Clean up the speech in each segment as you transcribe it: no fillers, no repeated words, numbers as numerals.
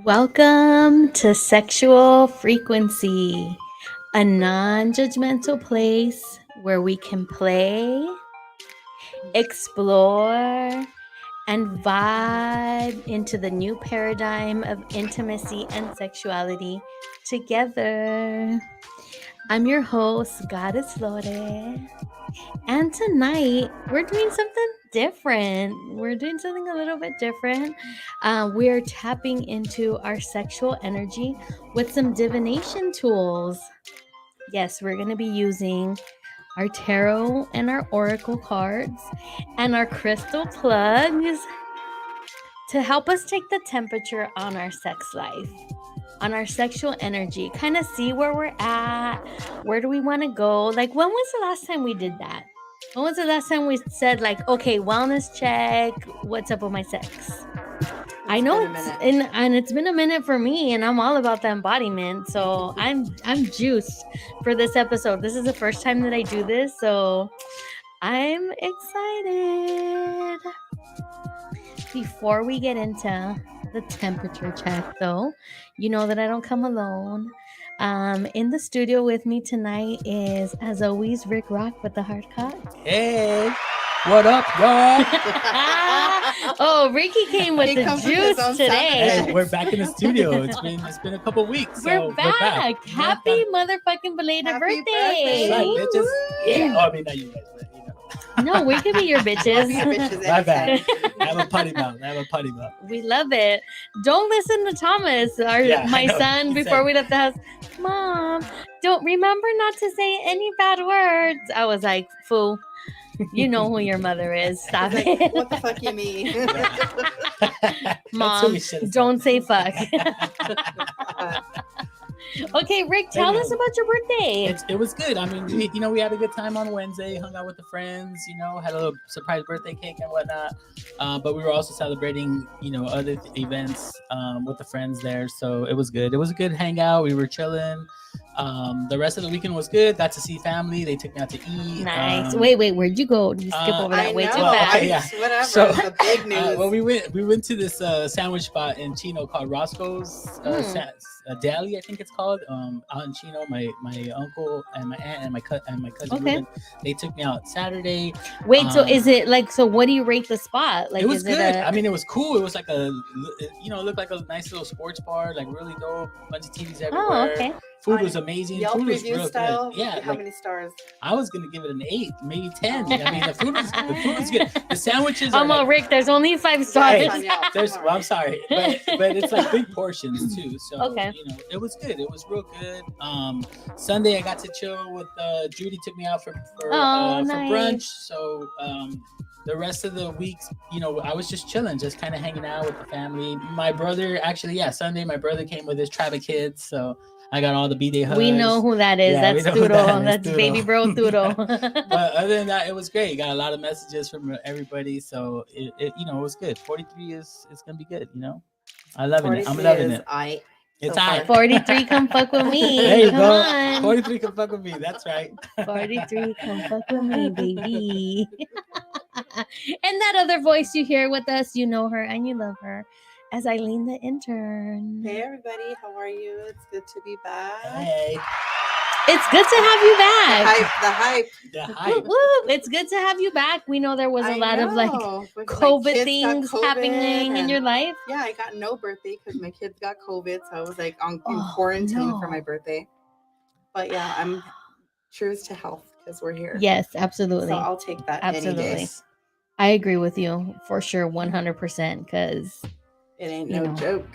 Welcome to Sexual Frequency, a non judgmental place where we can play, explore, and vibe into the new paradigm of intimacy and sexuality together. I'm your host, Goddess Lore. And tonight, we're doing something different. We're doing something a little bit different. We're tapping into our sexual energy with some divination tools. Yes, we're going to be using our tarot and our oracle cards and our crystal plugs to help us take the temperature on our sex life, on our sexual energy, kind of see where we're at, where do we want to go. Like, when was the last time we did that? When was the last time we said, like, okay, wellness check, what's up with my sex? I know it's been a minute for me, and I'm all about the embodiment. So I'm juiced for this episode. This is the first time that I do this, so I'm excited. Before we get into the temperature check, though, you know that I don't come alone. In the studio with me tonight is, as always, Rick Rock with the hard cock. Hey, what up, y'all? Oh, Ricky came with the juice today. Hey, we're back in the studio. It's been a couple weeks. We're back. Happy motherfucking belated birthday! Right, bitches. Yeah. Oh, I mean, not you guys, but you know. No, we could be your bitches. My bad. I have a potty mouth. We love it. Don't listen to Thomas, my son, before we left the house. Mom, don't remember not to say any bad words. I was like, fool, you know who your mother is. Stop it. What the fuck you mean? Mom, don't say fuck. Okay, Rick, tell us about your birthday. It was good. I mean, we had a good time on Wednesday, hung out with the friends, had a little surprise birthday cake and whatnot. But we were also celebrating, other events with the friends there. So it was good. It was a good hangout. We were chilling. The rest of the weekend was good. Got to see family. They took me out to eat. Nice. Wait, where'd you go? Did you skip over that way too fast? Okay, yeah. Whatever. So, the big news. Well, we went to this sandwich spot in Chino called Roscoe's Deli, I think it's called. Out in Chino, my uncle and my aunt and my cousin Ruben, they took me out Saturday. Wait, so is it like? So what do you rate the spot? Like, it was good. I mean, it was cool. It was like it looked like a nice little sports bar, like really dope. Bunch of TVs everywhere. Oh, okay. Food was amazing. Yelp Food was review real style. good. Yeah. How many stars? I was gonna give it an 8, maybe 10. I mean, the food was good. The sandwiches. I'm all Rick. There's only 5 stars. I'm sorry, but it's like big portions too. So okay. It was good. It was real good. Sunday I got to chill with Judy. Took me out for nice. brunch. So the rest of the weeks, I was just chilling, just kind of hanging out with the family. My brother, Sunday, my brother came with his tribe of kids. So I got all the B-Day hugs. We know who that is. Yeah, that's Turo. That's Turo. Baby bro Turo. But other than that, it was great. Got a lot of messages from everybody. So it was good. 43 is going to be good, I'm loving it. I'm loving it. It's high. 43, come fuck with me. There you come go. on. 43, come fuck with me. That's right. 43, come fuck with me, baby. And that other voice you hear with us, you know her and you love her, as Eileen the intern. Hey everybody, how are you? It's good to be back. Hey. It's good to have you back. The hype. Woo, woo. It's good to have you back. We know there was a lot of COVID things happening in your life. Yeah, I got no birthday because my kids got COVID, so I was like in quarantine for my birthday. But yeah, I'm cheers to health because we're here. Yes, absolutely. So I'll take that. Absolutely. Any day. I agree with you for sure, 100%. Because it ain't no joke.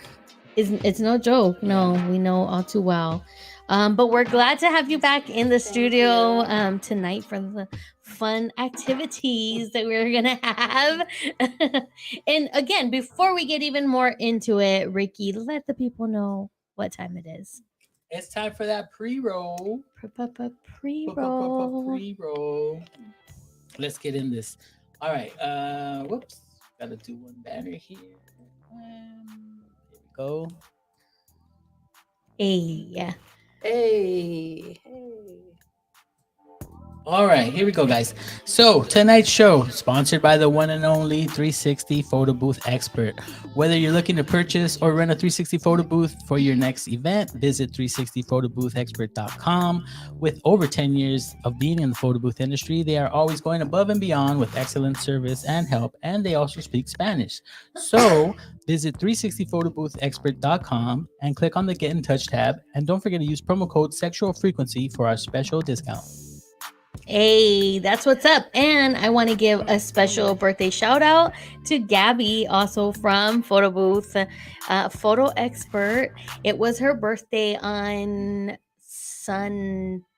It's no joke. No, we know all too well. But we're glad to have you back in the studio tonight for the fun activities that we're going to have. And again, before we get even more into it, Ricky, let the people know what time it is. It's time for that pre-roll. Pre-roll. Let's get in this. All right. Whoops. Got to do one better here. Here we go. Hey. Hey. All right, here we go, guys. So, tonight's show, sponsored by the one and only 360 Photo Booth Expert. Whether you're looking to purchase or rent a 360 photo booth for your next event, visit 360photoboothexpert.com. With over 10 years of being in the photo booth industry, they are always going above and beyond with excellent service and help, and they also speak Spanish. So, visit 360photoboothexpert.com and click on the Get in Touch tab. And don't forget to use promo code Sexual Frequency for our special discount. Hey, that's what's up. And I want to give a special birthday shout out to Gabby, also from Photo Booth, Photo Expert. It was her birthday on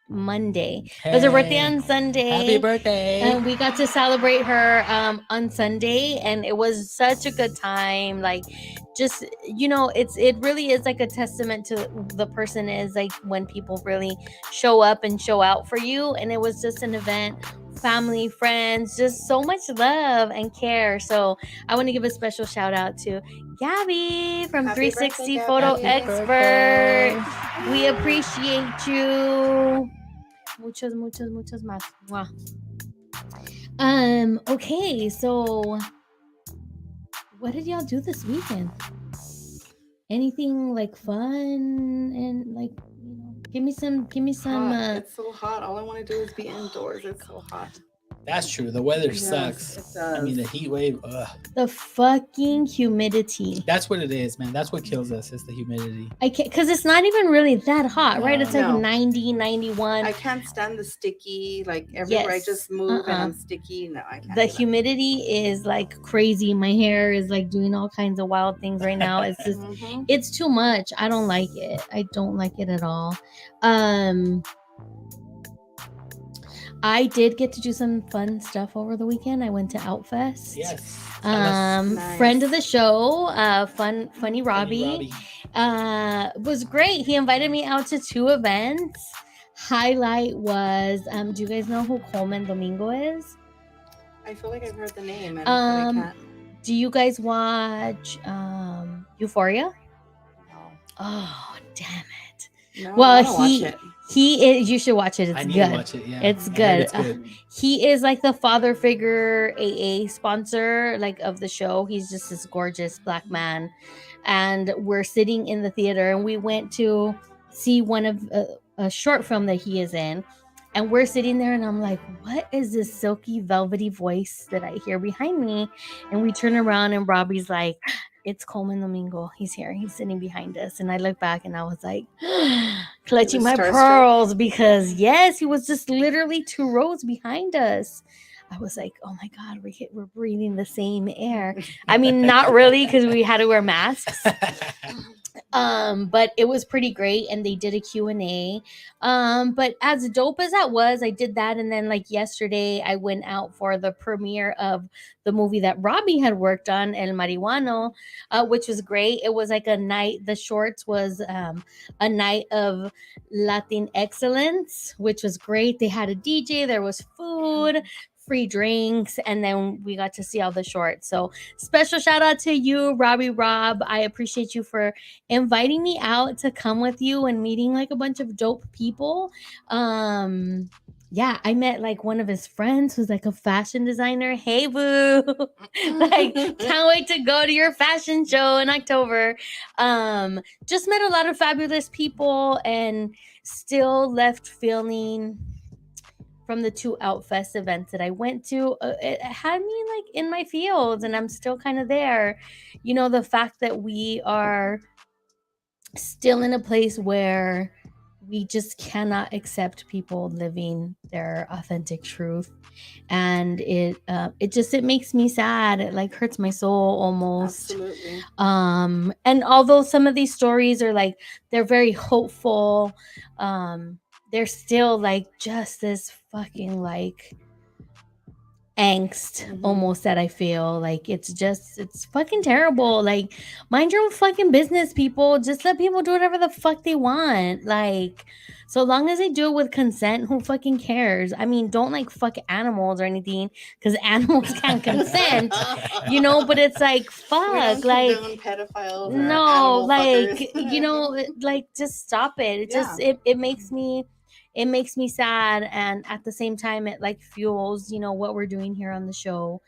Monday. It was her birthday on Sunday. Happy birthday. And we got to celebrate her on Sunday, and it was such a good time. Like, just, it really is like a testament to the person is like when people really show up and show out for you. And it was just an event, family, friends, just so much love and care. So I want to give a special shout out to Gabby from Happy 360 birthday, Photo Gabby. Expert. We appreciate you. Muchos más. Wow. Okay, so what did y'all do this weekend? Anything like fun and like, give me some Hot. It's so hot. All I want to do is be indoors. It's so hot. That's true. The weather Yes, sucks. it does. I mean, the heat wave. Ugh. the fucking humidity. That's what it is, man. That's what kills us. Is the humidity. I can't, because it's not even really that hot, right? It's like No. 90, 91. I can't stand the sticky. Like everywhere I Yes. just move and Uh-uh. I'm sticky. No, I can't. The do that. humidity is like crazy. My hair is like doing all kinds of wild things right now. It's just, Mhm. it's too much. I don't like it. I don't like it at all. I did get to do some fun stuff over the weekend. I went to Outfest. Yes. Nice. Friend of the show, funny Robbie, was great. He invited me out to 2 events. Highlight was, do you guys know who Coleman Domingo is? I feel like I've heard the name, but I can't. Do you guys watch Euphoria? No. Oh, damn it. No, Well, I wanna watch it. he is, you should watch it. It's I need good. to watch it. Yeah, It's I heard good. It's good. He is like the father figure AA sponsor like of the show. He's just this gorgeous black man, and we're sitting in the theater, and we went to see one of a short film that he is in, and we're sitting there, and I'm like, what is this silky velvety voice that I hear behind me? And we turn around, and Robbie's like, it's Coleman Domingo. He's here. He's sitting behind us. And I look back and I was like, clutching my starstruck. pearls, because yes, he was just literally 2 rows behind us. I was like, oh my God, we're breathing the same air. I mean, not really, because we had to wear masks. But it was pretty great, and they did a Q&A. But as dope as that was, I did that, and then like yesterday I went out for the premiere of the movie that Robbie had worked on, El Marihuano, which was great. It was like a night, the shorts was a night of Latin excellence, which was great. They had a DJ, there was food, free drinks, and then we got to see all the shorts. So special shout out to you, Robbie Rob. I appreciate you for inviting me out to come with you and meeting like a bunch of dope people. Yeah, I met like one of his friends who's like a fashion designer. Hey boo. Like, can't wait to go to your fashion show in October. Just met a lot of fabulous people, and still left feeling from the 2 Outfest events that I went to, it had me like in my fields, and I'm still kind of there. The fact that we are still in a place where we just cannot accept people living their authentic truth, and it makes me sad. It like hurts my soul almost. Absolutely. And although some of these stories are like, they're very hopeful, they're still like just this fucking like angst almost that I feel like. It's fucking terrible. Like, mind your own fucking business, people. Just let people do whatever the fuck they want. Like, so long as they do it with consent, who fucking cares? I mean, don't like fuck animals or anything, because animals can't consent, but it's like, fuck, We don't like, condone pedophiles or no, animal like, fuckers. like, just stop it. It just it makes me it makes me sad, and at the same time it like fuels, what we're doing here on the show.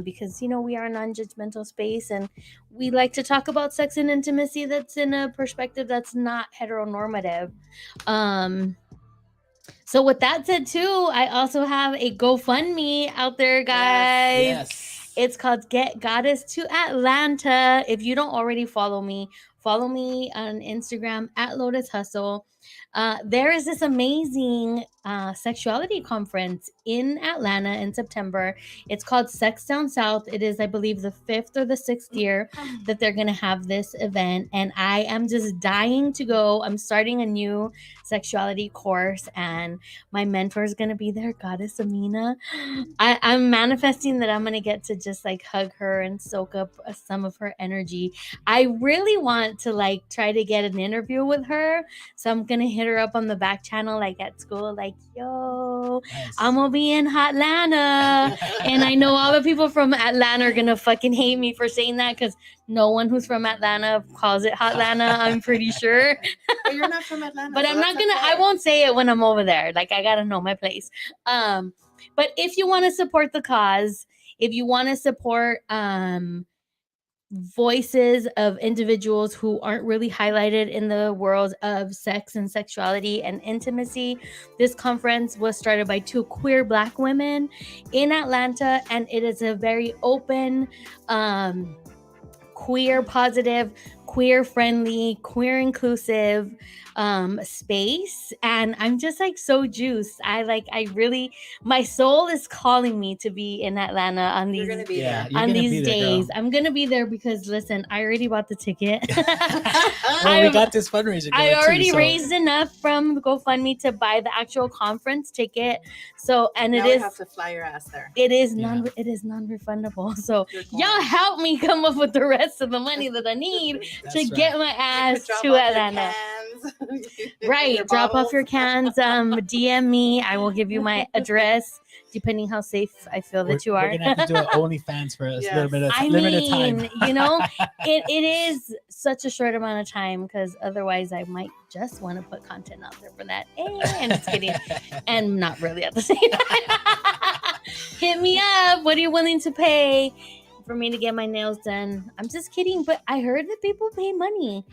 Because we are a non-judgmental space, and we like to talk about sex and intimacy that's in a perspective that's not heteronormative. So with that said too, I also have a GoFundMe out there, guys. Yes. It's called Get Goddess to Atlanta. If you don't already follow me on Instagram at Lotus Hustle. There is this amazing sexuality conference in Atlanta in September. It's called Sex Down South. It is, I believe, the 5th or the 6th year that they're going to have this event. And I am just dying to go. I'm starting a new sexuality course, and my mentor is going to be there, Goddess Amina. I'm manifesting that I'm going to get to just like hug her and soak up some of her energy. I really want to like try to get an interview with her. So I'm going to hit her up on the back channel, like at school, like, yo, Nice. I'm going to be in Hotlanta. And I know all the people from Atlanta are going to fucking hate me for saying that, because no one who's from Atlanta calls it Hotlanta, I'm pretty sure. But you're not from Atlanta. But so I'm not that's gonna, okay. I won't say it when I'm over there. Like, I gotta know my place. But if you want to support the cause, if you want to support voices of individuals who aren't really highlighted in the world of sex and sexuality and intimacy, this conference was started by 2 queer Black women in Atlanta, and it is a very open, queer positive, queer friendly, queer inclusive space. And I'm just like so juiced. My soul is calling me to be in Atlanta on You're these gonna be Yeah, there. you're on gonna these be there, days. girl. I'm gonna be there because listen, I already bought the ticket. Well, we got this fundraiser I going already too, so raised enough from GoFundMe to buy the actual conference ticket. So, and Now it we is have to fly your ass there. it is Yeah. non-refundable. So You're going. y'all help me come up with the rest of the money that I need That's to right. get my You ass could drop to off your Atlanta. cans, Right. your Drop off your bottles. cans. DM me. I will give you my address, depending how safe I feel that you are. We're gonna have to do an OnlyFans for a Yes. little bit of I limited mean, time. it is such a short amount of time, because otherwise I might just want to put content out there for that. And just kidding. And not really at the same time. Hit me up. What are you willing to pay for me to get my nails done? I'm just kidding, but I heard that people pay money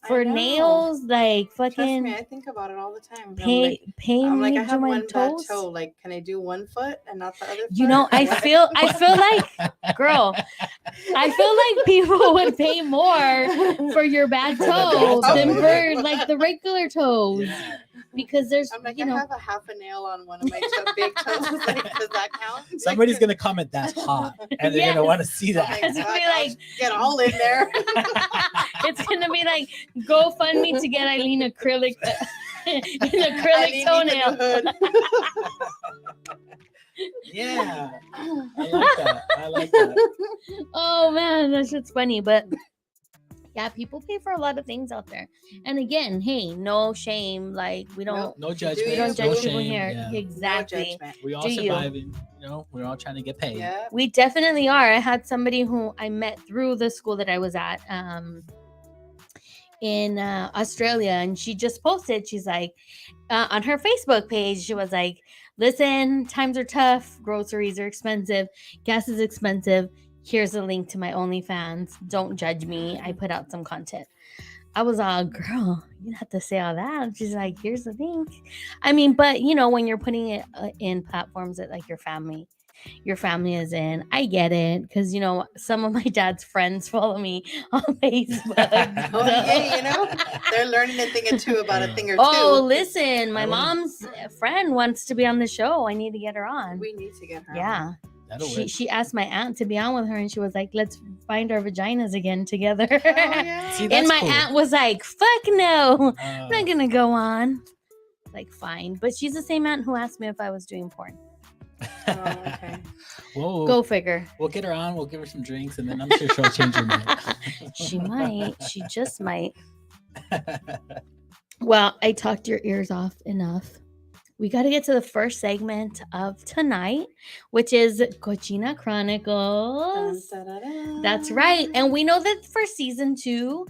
for I know. nails, like Trust fucking me, I think about it all the time. pay I'm me like, I to do have my one bad toes. toe. Like, can I do one foot and not the other foot? You know, I feel like, girl, I feel like people would pay more for your bad For the bad toe toe. than for like the regular toes, Yeah. because there's, I'm like, I have a half a nail on one of my big toes. Like, does that count? Somebody's gonna comment that's hot, and they're gonna Yes. want to see Oh that. my It's gonna be God, like- get all in there. it's gonna be like GoFundMe to get Eileen acrylic an acrylic I need toenail. the hood. Yeah, I like that. Oh man, that shit's funny. But yeah, people pay for a lot of things out there. And again, hey, no shame. Like, we don't No Do judgment. we don't you? judge no people shame. here. Yeah. No Exactly. judgment. We all Do you? surviving. We're all trying to get paid. Yeah. We definitely are. I had somebody who I met through the school that I was at in Australia, and she just posted, she's like, on her Facebook page, she was like, listen, times are tough, groceries are expensive, gas is expensive, here's a link to my OnlyFans, don't judge me, I put out some content. I was all, girl, you have to say all that. And she's like, here's the thing. I mean, but when you're putting it in platforms that like your family is in, I get it, because some of my dad's friends follow me on Facebook. Oh, so- yeah, they're learning a thing or two about a thing or two. Oh, listen, my I wouldn't- mom's friend wants to be on the show. I need to get her on. We need to get her. Yeah. That'll She work. she asked my aunt to be on with her, and she was like, let's find our vaginas again together. Oh, yeah. See, And that's my cool. aunt was like, fuck no, Uh, I'm not gonna go on. Like, fine. But she's the same aunt who asked me if I was doing porn. Oh, okay. Whoa. Go figure. We'll get her on. We'll give her some drinks, and then I'm sure she'll change her mind. She might. She just might. Well, I talked your ears off enough. We got to get to the first segment of tonight, which is Cochina Chronicles. Dun, dun, dun, dun. That's right. And we know that for season 2,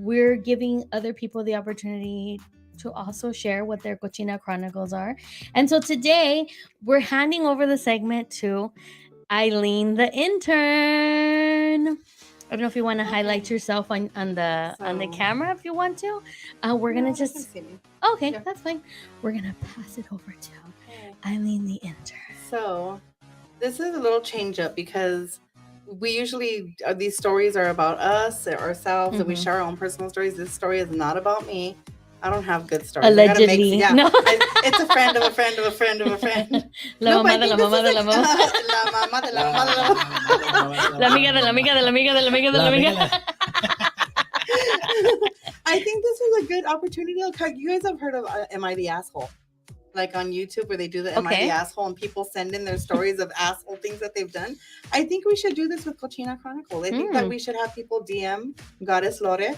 we're giving other people the opportunity to also share what their Cochina Chronicles are. And so today we're handing over the segment to Eileen, the intern. I don't know if you want to highlight yourself on the camera if you want to. We're gonna No, they just can see me. okay, Yeah. that's fine. We're gonna pass it over to Eileen, the intern. So this is a little change up because we usually these stories are about us or ourselves and we share our own personal stories. This story is not about me. I don't have good stories. Allegedly. No. It's a friend of a friend of a friend of a friend. La mamá de la mamá de la mamá. La mamá de la mamá de la mamá. La amiga de la amiga de la amiga de la amiga de la amiga. I think this is a good opportunity. You guys have heard of Am I the Asshole? Like on YouTube where they do the Am I the Asshole and people send in their stories of asshole things that they've done. I think we should do this with Cochina Chronicles. I think that we should have people DM Goddess Lore.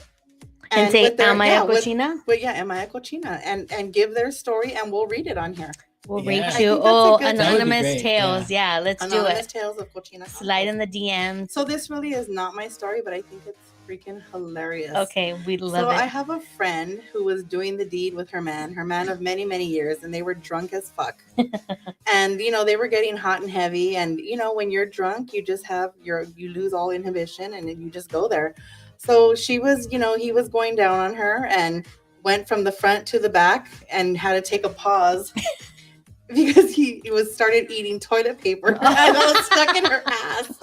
And say, am I a cochina? Am I a cochina? And give their story and we'll read it on here. We'll read you. Oh, anonymous tales. Yeah, let's do it. Anonymous tales of cochina. Slide in the DMs. So this really is not my story, but I think it's freaking hilarious. Okay, we love it. So I have a friend who was doing the deed with her man of many, many years, and they were drunk as fuck. And, they were getting hot and heavy. And, when you're drunk, you just you lose all inhibition and you just go there. So she was, he was going down on her and went from the front to the back and had to take a pause because he started eating toilet paper and it was stuck in her ass.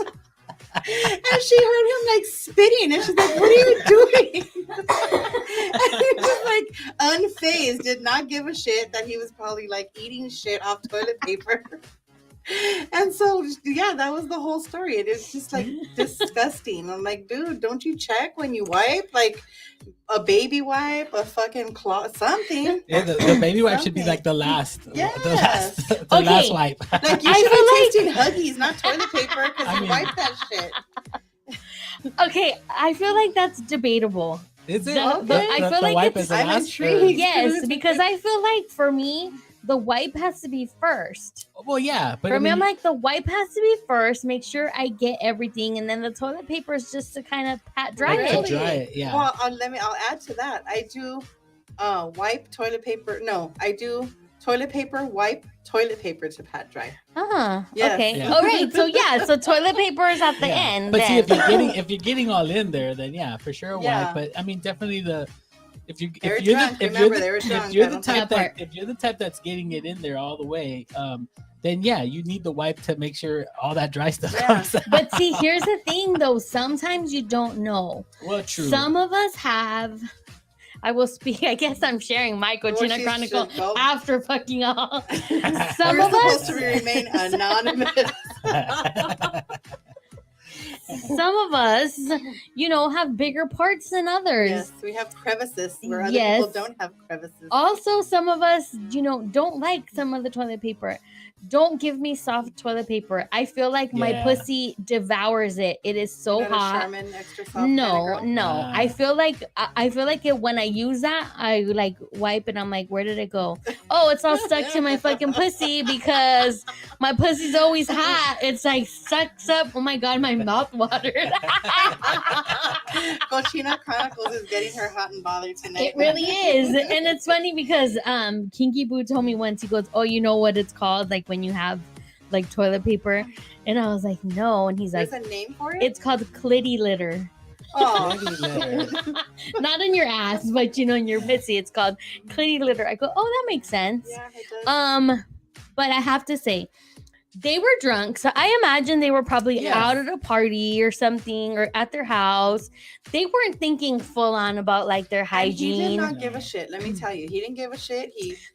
And she heard him like spitting and she's like, what are you doing? And he was like unfazed, did not give a shit that he was probably like eating shit off toilet paper. And so, yeah, that was the whole story. It is just like disgusting. I'm like, dude, don't you check when you wipe? Like a baby wipe, a fucking cloth, something. Yeah, the baby wipe should be like the last. Yes. The last wipe. Like you should be tasting Huggies, not toilet paper, because you wipe that shit. Okay, I feel like that's debatable. Is it? I feel like I'm intrigued. Yes, because I feel like for me, the wipe has to be first. Well, yeah, but for me, I'm like the wipe has to be first. Make sure I get everything, and then the toilet paper is just to kind of pat dry it. Dry it, yeah. Well, I'll add to that. I do wipe toilet paper. No, I do toilet paper, wipe toilet paper to pat dry. Yes. Okay. Yeah. All right. So so toilet paper is at the end. But see, if you're getting all in there, then yeah, for sure wipe. But I mean, definitely if you're the type that's getting it in there all the way, then yeah, you need the wipe to make sure all that dry stuff comes out. But see, here's the thing though, sometimes you don't know. Well, true. Some of us have. I will speak. I guess I'm sharing my Cochina Chronicle after fucking all. Some of us supposed to remain anonymous. Some of us, have bigger parts than others. Yes, we have crevices where other people don't have crevices. Also, some of us, don't like some of the toilet paper. Don't give me soft toilet paper. I feel like my pussy devours it. It is so hot. Charmin extra soft No. I feel like when I use that, I like wipe and I'm like, where did it go? Oh, it's all stuck to my fucking pussy because my pussy's always hot. It's like sucks up. Oh my god, my mouth watered. Cochina Chronicles is getting her hot and bothered tonight. It really is. And it's funny because Kinky Boo told me once, he goes, oh, you know what it's called? Like when you have like toilet paper. And I was like, no. And he's There's like, a name for it? It's called clitty litter. Oh. Not in your ass, but in your pussy. It's called clitty litter. I go, oh, that makes sense. Yeah, it does. But I have to say, they were drunk, so I imagine they were probably out at a party or something, or at their house. They weren't thinking full on about like their hygiene. And he did not give a shit. Let me tell you, he didn't give a shit.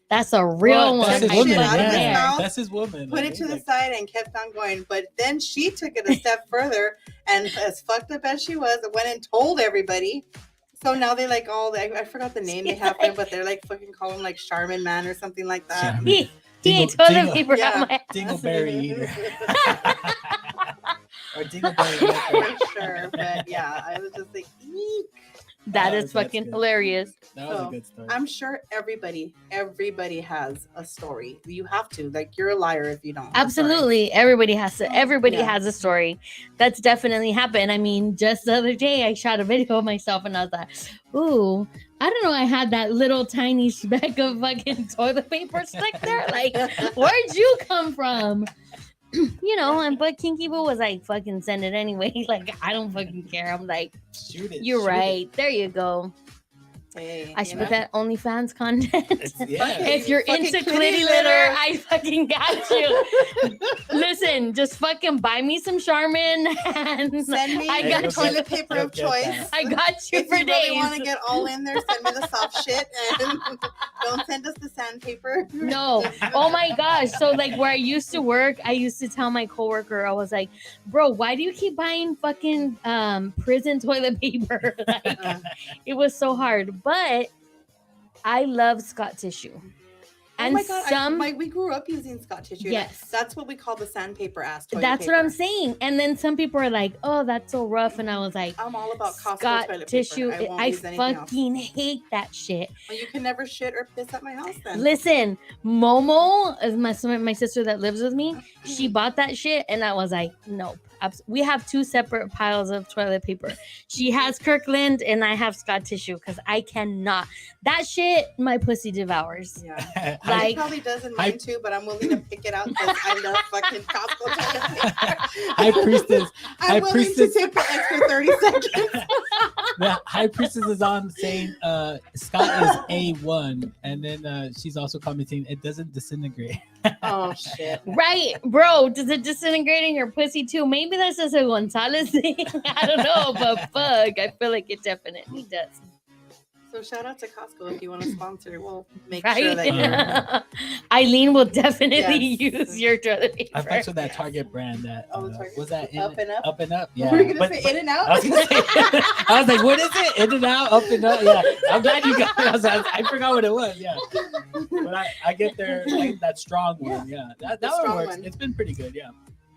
That's a real one. That's his woman. That's his woman. Put it to the side and kept on going. But then she took it a step further, and as fucked up as she was, went and told everybody. So now they like I forgot the name they have there, but they're like fucking call him like Charmin Man or something like that. He toilet paper Dingleberry eater. Or Dingleberry for sure. But yeah, I was just like, eek. That is That's fucking good. hilarious. That was So, a good story. I'm sure everybody has a story. You have to. Like, you're a liar if you don't. I'm sorry. Absolutely. Everybody has to. Everybody Yeah. has a story. That's definitely happened. I mean, just the other day, I shot a video of myself and I was like, ooh, I don't know. I had that little tiny speck of fucking toilet paper stuck there. Like, where'd you come from? You know, and but Kinky Boo was like, fucking send it anyway. Like, I don't fucking care. I'm like, Shoot it. you're shoot it. right. There you go. Hey, I should put that OnlyFans content. Yeah. If you're fucking into kitty clitty litter, I fucking got you. Listen, just fucking buy me some Charmin and Send me I Hey, got your you'll toilet paper of you'll get choice. that. I got you If for you really want to days. get all in there, send me the soft shit and don't send us the sandpaper. No. Oh my gosh. So like where I used to work, I used to tell my coworker, I was like, bro, why do you keep buying fucking prison toilet paper? Like, it was so hard. But I love Scott tissue. And oh my god, some we grew up using Scott tissue. Yes. That's what we call the sandpaper ass toilet that's paper. what I'm saying. And then some people are like, oh, that's so rough. And I was like, I'm all about Costco Scott toilet tissue. paper. I won't I use anything else. fucking hate that shit. Well, you can never shit or piss at my house then. Listen, Momo is my sister that lives with me. She bought that shit, and I was like, nope. We have two separate piles of toilet paper. She has Kirkland, and I have Scott tissue because I cannot. That shit, my pussy devours. Yeah. Like- He probably does in mine too, but I'm willing to pick it out because I love fucking Costco toilet paper. High Priestess. I'm willing Priestess. to take the extra 30 seconds. The High Priestess is on saying Scott is A1, and then she's also commenting it doesn't disintegrate. Oh shit. Right, bro. Does it disintegrate in your pussy too? Maybe that's just a Gonzalez thing. I don't know, but fuck, I feel like it definitely does. So shout out to Costco if you want to sponsor. We'll make Right? sure that you're. Eileen will definitely Yes. use your toilet paper. I fucked with that Target brand that Oh, Target. was that in, Up and Up? Up and Up, yeah. Were you gonna But- say but- In and Out? I was gonna say, I was like, what is it? In and Out, Up and Up. Yeah, I'm glad you got it. I forgot what it was. Yeah, but I get there like, that strong one. Yeah, that The one strong works. one. It's been pretty good. Yeah,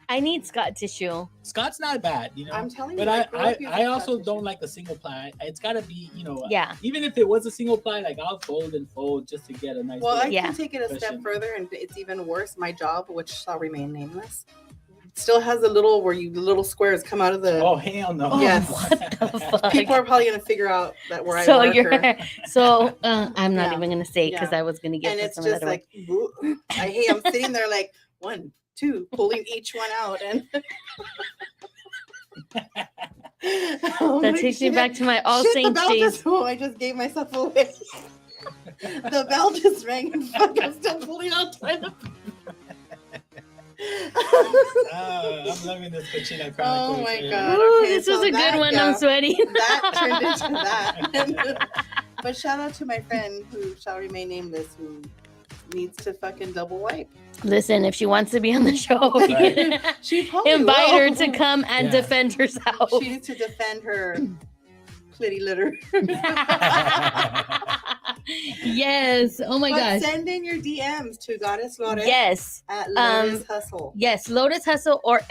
I need Scott tissue. Scott's not bad, you know. I'm telling But you. I grew up using I also Scott don't tissue. like a single ply. It's got to be, you know, Yeah. even if it was a single ply, like I'll fold and fold just to get a nice. Well, I little- Yeah. can take it a step Question. further, and it's even worse. My job, which shall remain nameless, still has a little where the little squares come out of the. Oh hell no! Yes. What the fuck? People are probably gonna figure out that where so I work. I'm not Yeah. even gonna say because Yeah. I was gonna get And for it's some of just that away. like I'm sitting there like 1, 2, pulling each one out, and Oh That my takes me shit. back to my All Shit, Saints the bell days. just, oh, I just gave myself away. The bell just rang and fuck, I'm still pulling out toilet. I'm loving this Cochina Chronicles. Oh my yeah. God. Ooh, Okay, this so was a that- good one. yeah. I'm sweating. That turned into that. But shout out to my friend who shall remain nameless, who needs to fucking double wipe. Listen, if she wants to be on the show, Right. She probably invite her will. to come and Yeah. defend herself. She needs to defend her clitty litter. Yes. Oh my But gosh. send in your DMs to Goddess Lore Yes. at Lotus Hustle. Yes, Lotus Hustle or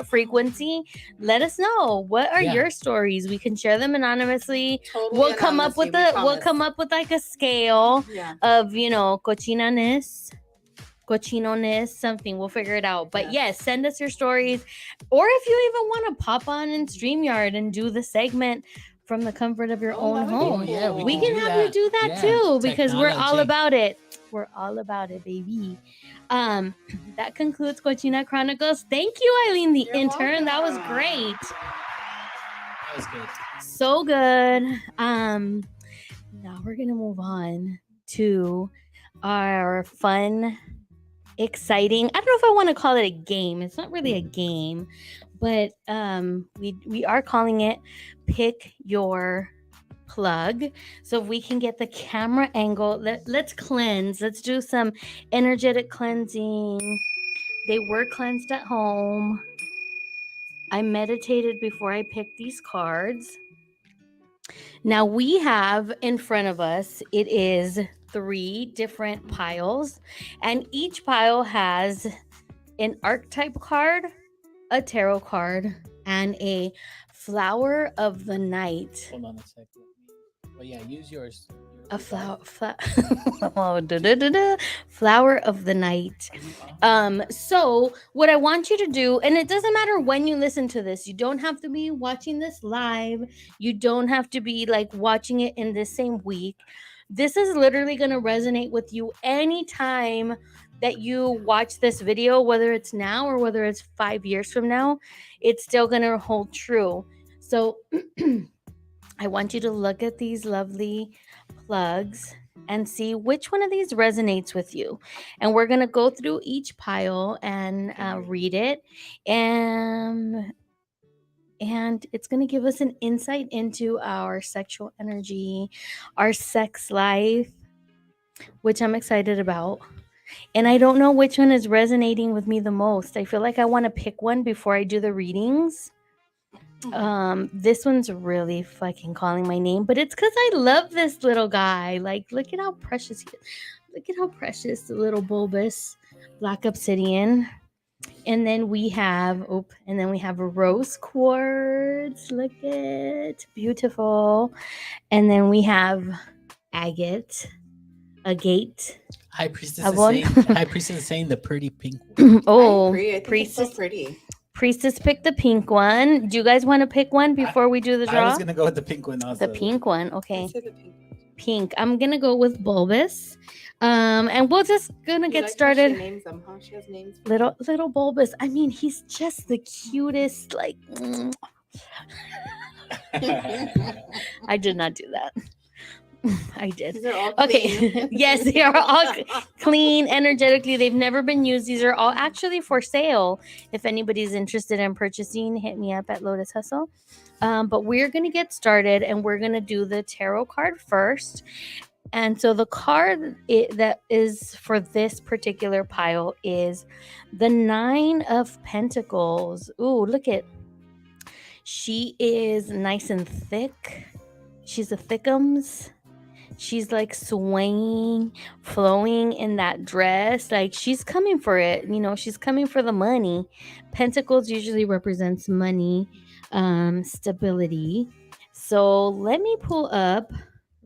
Frequency. Let us know, what are Yeah. your stories? We can share them anonymously. Totally We'll come up with anonymously, we we'll come up with like a scale Yeah. of, cochinones, something. We'll figure it out. But yes, send us your stories. Or if you even want to pop on in StreamYard and do the segment from the comfort of your Oh, own that would be home. Oh, yeah, cool. We can do have you that. do that Yeah, too, because we're all technology. about it. We're all about it, baby. That concludes Cochina Chronicles. Thank you, Eileen, the You're intern. That was welcome. great. That was good. So good. Now we're gonna move on to our fun, exciting. I don't know if I want to call it a game. It's not really a game, but we are calling it Pick Your Plug. So if we can get the camera angle, let's cleanse. Let's do some energetic cleansing. They were cleansed at home. I meditated before I picked these cards. Now we have in front of us, it is 3 different piles, and each pile has an archetype card, a tarot card, and a flower of the night. Hold on a second. Well, yeah, use yours. A flower flower of the night. So what I want you to do, and it doesn't matter when you listen to this, you don't have to be watching this live, you don't have to be like watching it in the same week. This is literally going to resonate with you anytime that you watch this video, whether it's now or whether it's 5 years from now. It's still going to hold true. So I want you to look at these lovely plugs and see which one of these resonates with you. And we're going to go through each pile and read it. And it's going to give us an insight into our sexual energy, our sex life, which I'm excited about. And I don't know which one is resonating with me the most. I feel like I want to pick one before I do the readings. This one's really fucking calling my name, but it's because I love this little guy. Like, look at how precious he is. Look at how precious the little bulbous black obsidian. And then we have a rose quartz. Look at beautiful. And then we have agate. High Priestess Avon. is saying the pretty pink one. Oh, I agree. I think Priestess. it's so pretty. Priestess picked the pink one. Do you guys want to pick one before we do the draw? I was gonna go with the pink one also. The pink one, okay. I said the pink. Pink. I'm gonna go with bulbous. And we're just gonna get started. She names them, huh? She has names. Little bulbous. I mean, he's just the cutest. Like, I did not do that. I did. These are all Okay. clean. Yes, they are all clean energetically. They've never been used. These are all actually for sale. If anybody's interested in purchasing, hit me up at Lotus Hustle. But we're going to get started and we're going to do the tarot card first. And so the card that is for this particular pile is the 9 of Pentacles. Ooh, look at. She is nice and thick. She's a thickums. She's like swaying, flowing in that dress. Like she's coming for it. You know, she's coming for the money. Pentacles usually represents money, stability. So let me pull up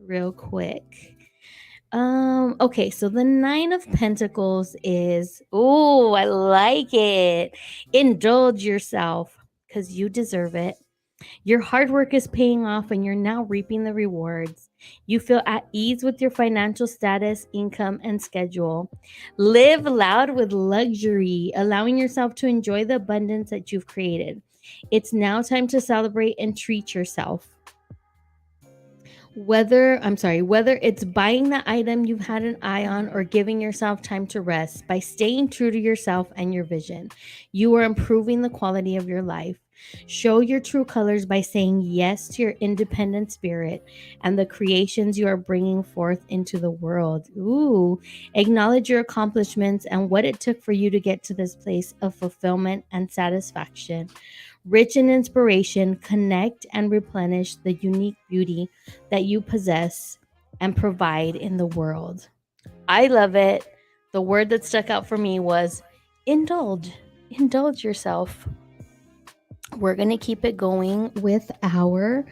real quick. Okay, so the 9 of Pentacles is, oh, I like it. Indulge yourself because you deserve it. Your hard work is paying off and you're now reaping the rewards. You feel at ease with your financial status, income, and schedule. Live loud with luxury, allowing yourself to enjoy the abundance that you've created. It's now time to celebrate and treat yourself. Whether it's buying the item you've had an eye on or giving yourself time to rest, by staying true to yourself and your vision, you are improving the quality of your life. Show your true colors by saying yes to your independent spirit and the creations you are bringing forth into the world. Ooh, acknowledge your accomplishments and what it took for you to get to this place of fulfillment and satisfaction. Rich in inspiration, connect and replenish the unique beauty that you possess and provide in the world. I love it. The word that stuck out for me was indulge. Indulge yourself. We're going to keep it going with our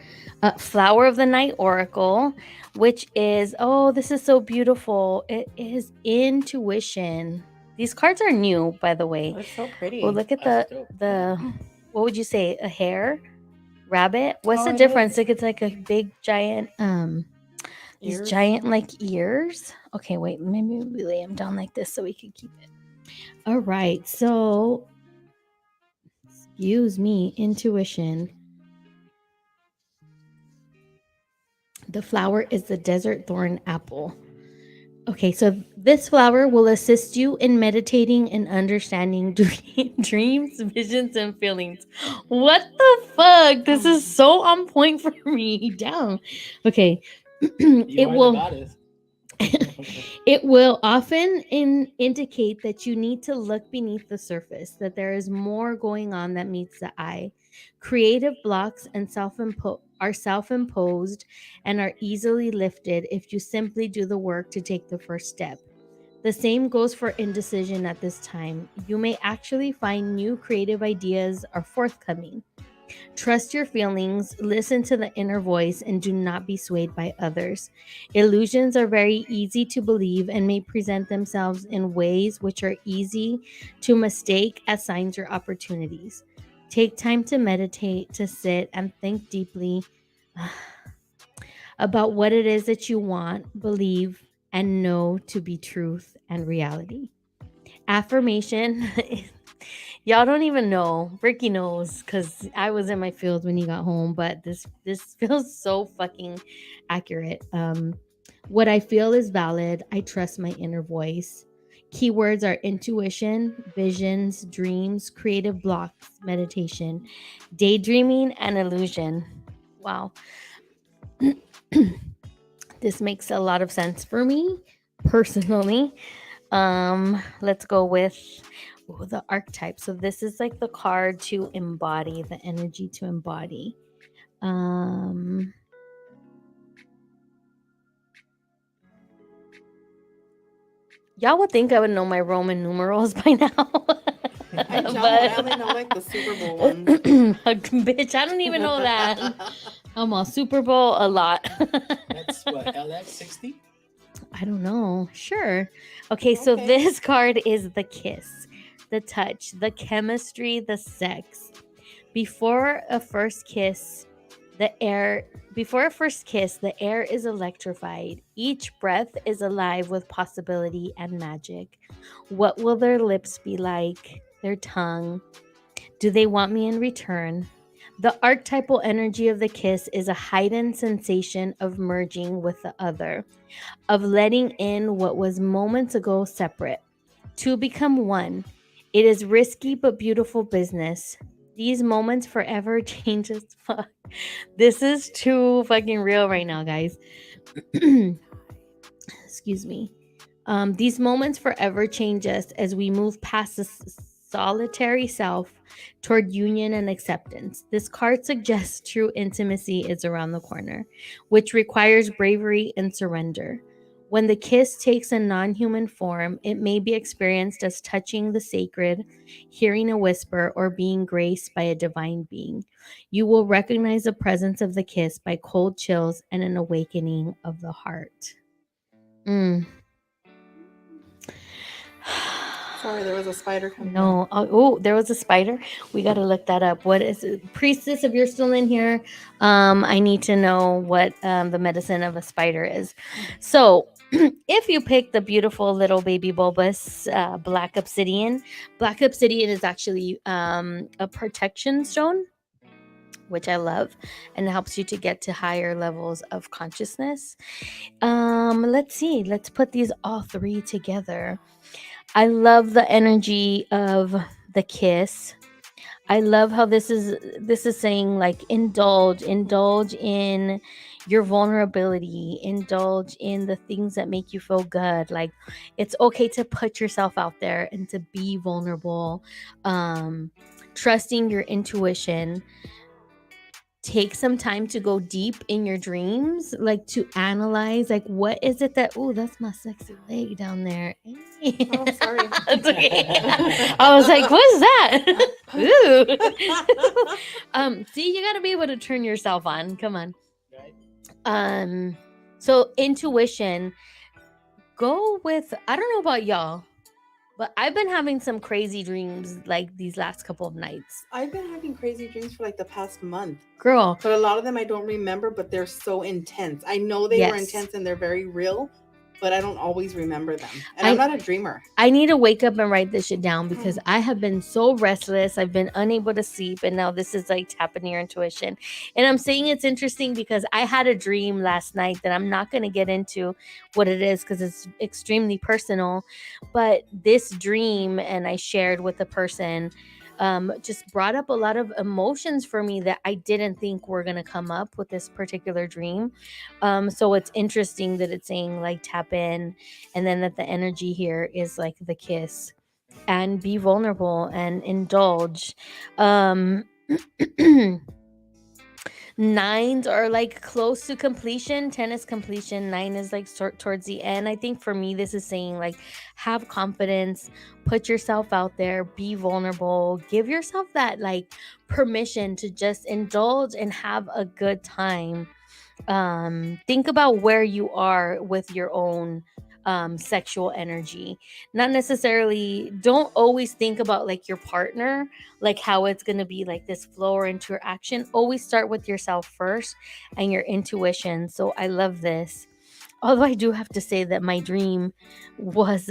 Flower of the Night Oracle, which is, oh, this is so beautiful. It is intuition. These cards are new, by the way. They're so pretty. Well, look at the what would you say? A hare? Rabbit? What's the it difference? is. Like it's like a big giant these Ears? giant like ears. Okay, wait, maybe we lay them down like this so we can keep it. All right, so excuse me, intuition. The flower is the desert thorn apple. Okay, so this flower will assist you in meditating and understanding dreams, visions, and feelings. What the fuck? This is so on point for me. Damn. Okay. It will often indicate that you need to look beneath the surface, that there is more going on that meets the eye. Creative blocks and are self-imposed and are easily lifted if you simply do the work to take the first step. The same goes for indecision at this time. You may actually find new creative ideas are forthcoming. Trust your feelings, listen to the inner voice, and do not be swayed by others. Illusions are very easy to believe and may present themselves in ways which are easy to mistake as signs or opportunities. Take time to meditate, to sit, and think deeply about what it is that you want, believe, and know to be truth and reality. Affirmation. Y'all don't even know. Ricky knows because I was in my field when he got home, but this feels so fucking accurate. What I feel is valid. I trust my inner voice. Keywords are intuition, visions, dreams, creative blocks, meditation, daydreaming, and illusion. Wow. This makes a lot of sense for me personally. Let's go with the archetype. So this is like the card to embody, the energy to embody. Y'all would think I would know my Roman numerals by now. I don't. I only know like the Super Bowl ones. Bitch, I don't even know that. I'm on Super Bowl a lot. That's what, LX60? I don't know. Sure. Okay, so this card is the kiss, the touch, the chemistry, the sex. Before a first kiss, the air is electrified. Each breath is alive with possibility and magic. What will their lips be like? Their tongue? Do they want me in return? The archetypal energy of the kiss is a heightened sensation of merging with the other, of letting in what was moments ago separate, to become one. It is risky but beautiful business. These moments forever change as fuck. This is too fucking real right now, guys. Excuse me. These moments forever change us as we move past the solitary self toward union and acceptance. This card suggests true intimacy is around the corner, which requires bravery and surrender. When the kiss takes a non-human form, it may be experienced as touching the sacred, hearing a whisper, or being graced by a divine being. You will recognize the presence of the kiss by cold chills and an awakening of the heart. Sorry, there was a spider coming. No. Oh, there was a spider. We got to look that up. What is it? Priestess, if you're still in here, I need to know what the medicine of a spider is. So if you pick the beautiful little baby bulbous black obsidian is actually a protection stone, which I love, and it helps you to get to higher levels of consciousness. Let's see. Let's put these all three together. I love the energy of the kiss. I love how this is saying like indulge in your vulnerability, indulge in the things that make you feel good. Like it's okay to put yourself out there and to be vulnerable. Trusting your intuition. Take some time to go deep in your dreams, like to analyze, like what is it that, oh, that's my sexy leg down there. Oh, sorry. It's okay. I was like, what's that? Ooh. See, you gotta be able to turn yourself on. Come on. So intuition, go with, I don't know about y'all, but I've been having some crazy dreams like these last couple of nights. I've been having crazy dreams for like the past month. Girl. But a lot of them I don't remember, but they're so intense. I know they were intense and they're very real, but I don't always remember them. And I'm not a dreamer. I need to wake up and write this shit down because I have been so restless. I've been unable to sleep. And now this is like tapping your intuition. And I'm saying it's interesting because I had a dream last night that I'm not going to get into what it is because it's extremely personal. But this dream, and I shared with a person, just brought up a lot of emotions for me that I didn't think were going to come up with this particular dream. So it's interesting that it's saying like tap in, and then that the energy here is like the kiss and be vulnerable and indulge. Nines are like close to completion. 10 is completion. 9 is like towards the end. I think for me, this is saying like have confidence, put yourself out there, be vulnerable, give yourself that like permission to just indulge and have a good time. Think about where you are with your own sexual energy. Not necessarily, don't always think about like your partner, like how it's going to be like this flow or interaction. Always start with yourself first and your intuition. So I love this. Although I do have to say that my dream was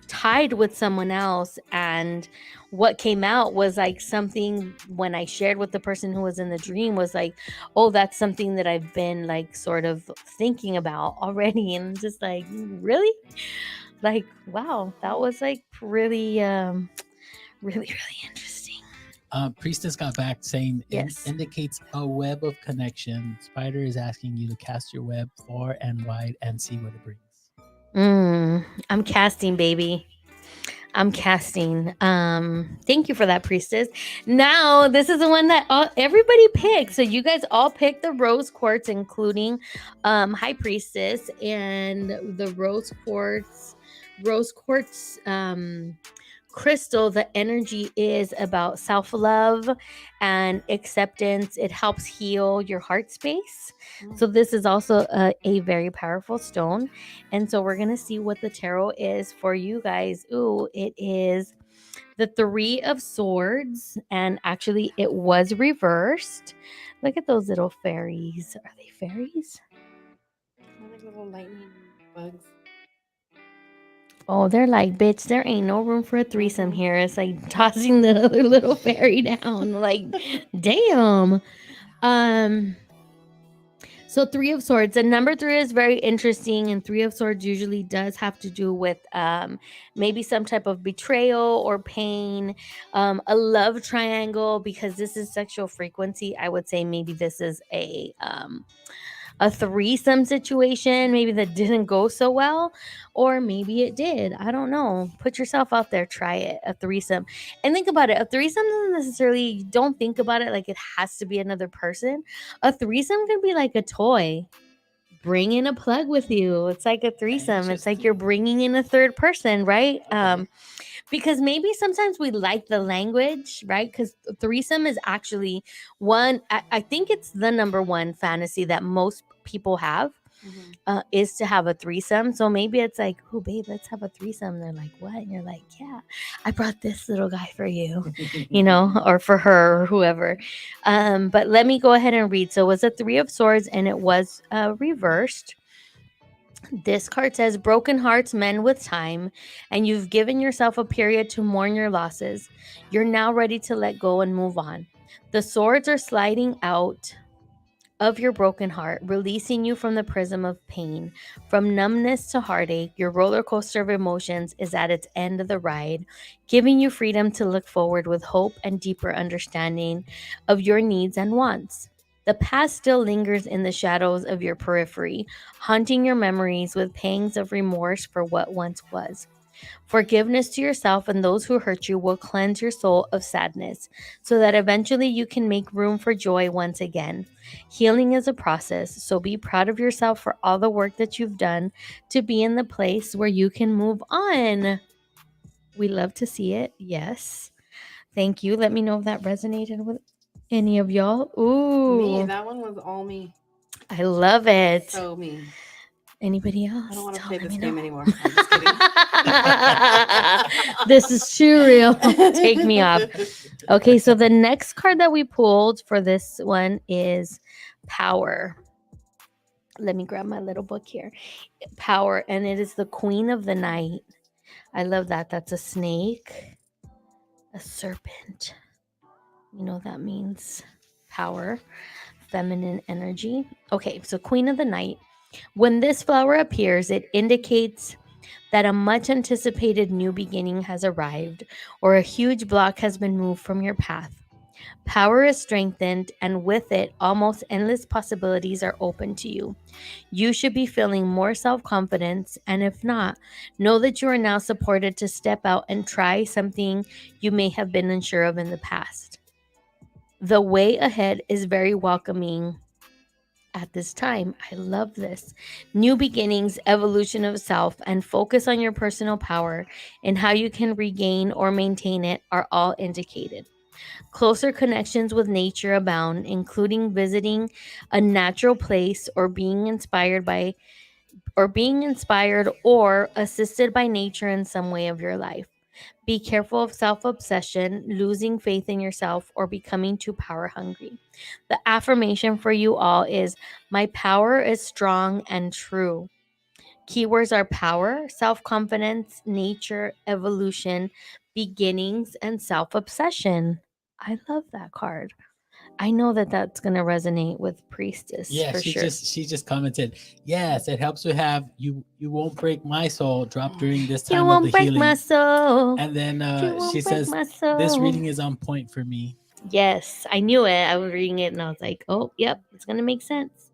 tied with someone else, and what came out was like something when I shared with the person who was in the dream was like, oh, that's something that I've been like sort of thinking about already. And just like, really? Like, wow, that was like really really interesting. Priestess got back saying Yes. it indicates a web of connection. Spider is asking you to cast your web far and wide and see what it brings. I'm casting, baby. I'm casting. Thank you for that, Priestess. Now, this is the one that everybody picked. So you guys all picked the rose quartz, including High Priestess, and the rose quartz crystal. The energy is about self-love and acceptance. It helps heal your heart space. So this is also a very powerful stone. And so we're going to see what the tarot is for you guys. Ooh, it is the 3 of Swords, and actually it was reversed. Look at those little fairies. Are they fairies? They're like little lightning bugs. Oh, they're like, bitch, there ain't no room for a threesome here. It's like tossing the other little fairy down. Like, damn. So 3 of Swords. And number 3 is very interesting. And 3 of Swords usually does have to do with maybe some type of betrayal or pain, a love triangle, because this is sexual frequency. I would say maybe this is a threesome situation, maybe that didn't go so well, or maybe it did. I don't know. Put yourself out there, try it. A threesome, and think about it. A threesome doesn't necessarily, don't think about it like it has to be another person. A threesome can be like a toy. Bring in a plug with you. It's like a threesome. It's like you're bringing in a third person, right? Because maybe sometimes we like the language, right? Because threesome is actually one, I think it's the number one fantasy that most people have, is to have a threesome. So maybe it's like, oh, babe, let's have a threesome. They're like, what? And you're like, yeah, I brought this little guy for you, or for her or whoever. But let me go ahead and read. So it was a 3 of Swords, and it was reversed. This card says, broken hearts mend with time, and you've given yourself a period to mourn your losses. You're now ready to let go and move on. The swords are sliding out of your broken heart, releasing you from the prism of pain. From numbness to heartache, your roller coaster of emotions is at its end of the ride, giving you freedom to look forward with hope and deeper understanding of your needs and wants. The past still lingers in the shadows of your periphery, haunting your memories with pangs of remorse for what once was. Forgiveness to yourself and those who hurt you will cleanse your soul of sadness, so that eventually you can make room for joy once again. Healing is a process, so be proud of yourself for all the work that you've done to be in the place where you can move on. We love to see it. Yes. Thank you. Let me know if that resonated with any of y'all. Ooh. Me, that one was all me. I love it. So me. Anybody else? I don't want to Don't play let this me game know. anymore. I'm just kidding. This is too real. Take me off. Okay, so the next card that we pulled for this one is Power. Let me grab my little book here. Power, and it is the Queen of the Night. I love that. That's a snake, a serpent. You know that means power, feminine energy. Okay, so Queen of the Night. When this flower appears, it indicates that a much anticipated new beginning has arrived, or a huge block has been moved from your path. Power is strengthened, and with it, almost endless possibilities are open to you. You should be feeling more self-confidence, and if not, know that you are now supported to step out and try something you may have been unsure of in the past. The way ahead is very welcoming at this time. I love this. New beginnings, evolution of self, and focus on your personal power and how you can regain or maintain it are all indicated. Closer connections with nature abound, including visiting a natural place being inspired or assisted by nature in some way of your life. Be careful of self obsession, losing faith in yourself, or becoming too power hungry. The affirmation for you all is my power is strong and true. Keywords are power, self confidence, nature, evolution, beginnings, and self obsession. I love that card. I know that that's going to resonate with Priestess Yeah, for sure. she just commented, yes, it helps to have you won't break my soul drop during this You time of won't the break healing. my soul. And then You won't she break says, my this soul. reading is on point for me. Yes, I knew it. I was reading it and I was like, oh, yep, it's going to make sense.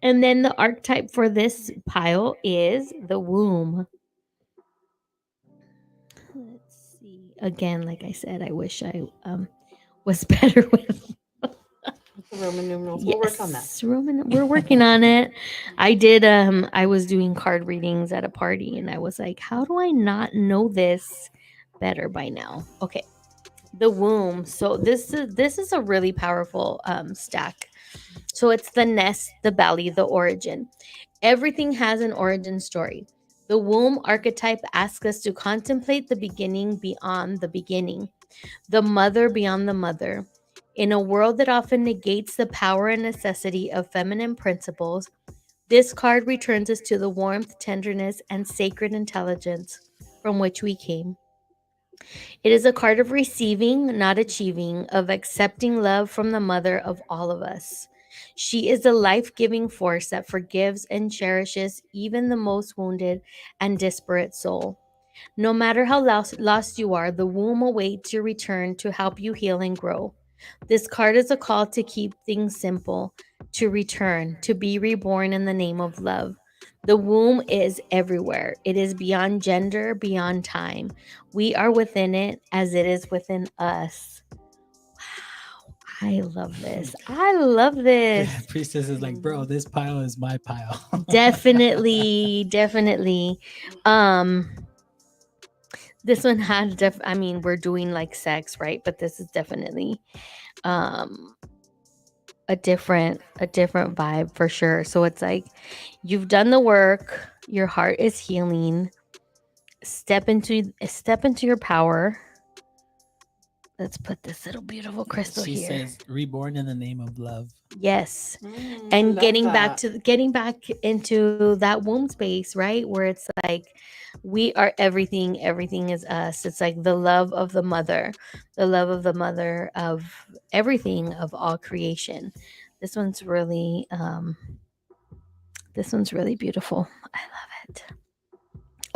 And then the archetype for this pile is the womb. Let's see. Again, like I said, I wish I was better with Roman numerals. We'll work on that. We're working on it. I did I was doing card readings at a party and I was like, how do I not know this better by now? Okay. The womb. So this is a really powerful stack. So it's the nest, the belly, the origin. Everything has an origin story. The womb archetype asks us to contemplate the beginning beyond the beginning, the mother beyond the mother. In a world that often negates the power and necessity of feminine principles, this card returns us to the warmth, tenderness, and sacred intelligence from which we came. It is a card of receiving, not achieving, of accepting love from the mother of all of us. She is a life giving force that forgives and cherishes even the most wounded and disparate soul. No matter how lost you are, the womb awaits your return to help you heal and grow. This card is a call to keep things simple, to return, to be reborn in the name of love. The womb is everywhere. It is beyond gender, beyond time. We are within it as it is within us. Wow. I love this. I love this. Priestess is like, bro, this pile is my pile. Definitely, definitely. This one had I mean, we're doing like sex, right? But this is definitely a different vibe for sure. So it's like you've done the work, your heart is healing. Step into your power. Let's put this little beautiful crystal she here. says, reborn in the name of love. Yes. And love getting that. back into that womb space, right? Where it's like we are everything, everything is us. It's like the love of the mother of everything, of all creation. This one's really beautiful. I love it.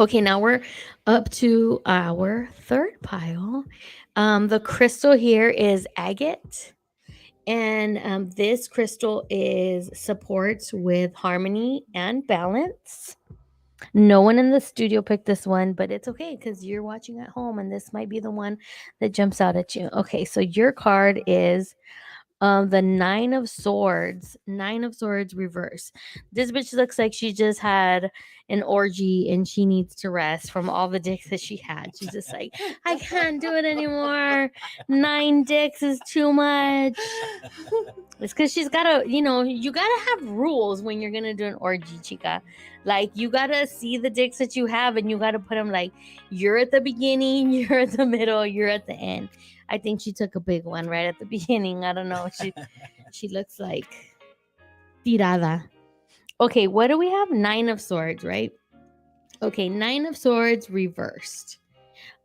Okay, now we're up to our third pile. The crystal here is agate. And this crystal is supports with harmony and balance. No one in the studio picked this one, but it's okay because you're watching at home and this might be the one that jumps out at you. Okay, so your card is the Nine of Swords reverse. This bitch looks like she just had an orgy and she needs to rest from all the dicks that she had. She's just like, I can't do it anymore. 9 dicks is too much. It's because she's gotta, you gotta have rules when you're gonna do an orgy, chica. Like, you gotta see the dicks that you have and you gotta put them like, you're at the beginning, you're at the middle, you're at the end. I think she took a big one right at the beginning. I don't know. She looks like tirada. Okay, what do we have? 9 of Swords, right? Okay, 9 of Swords reversed.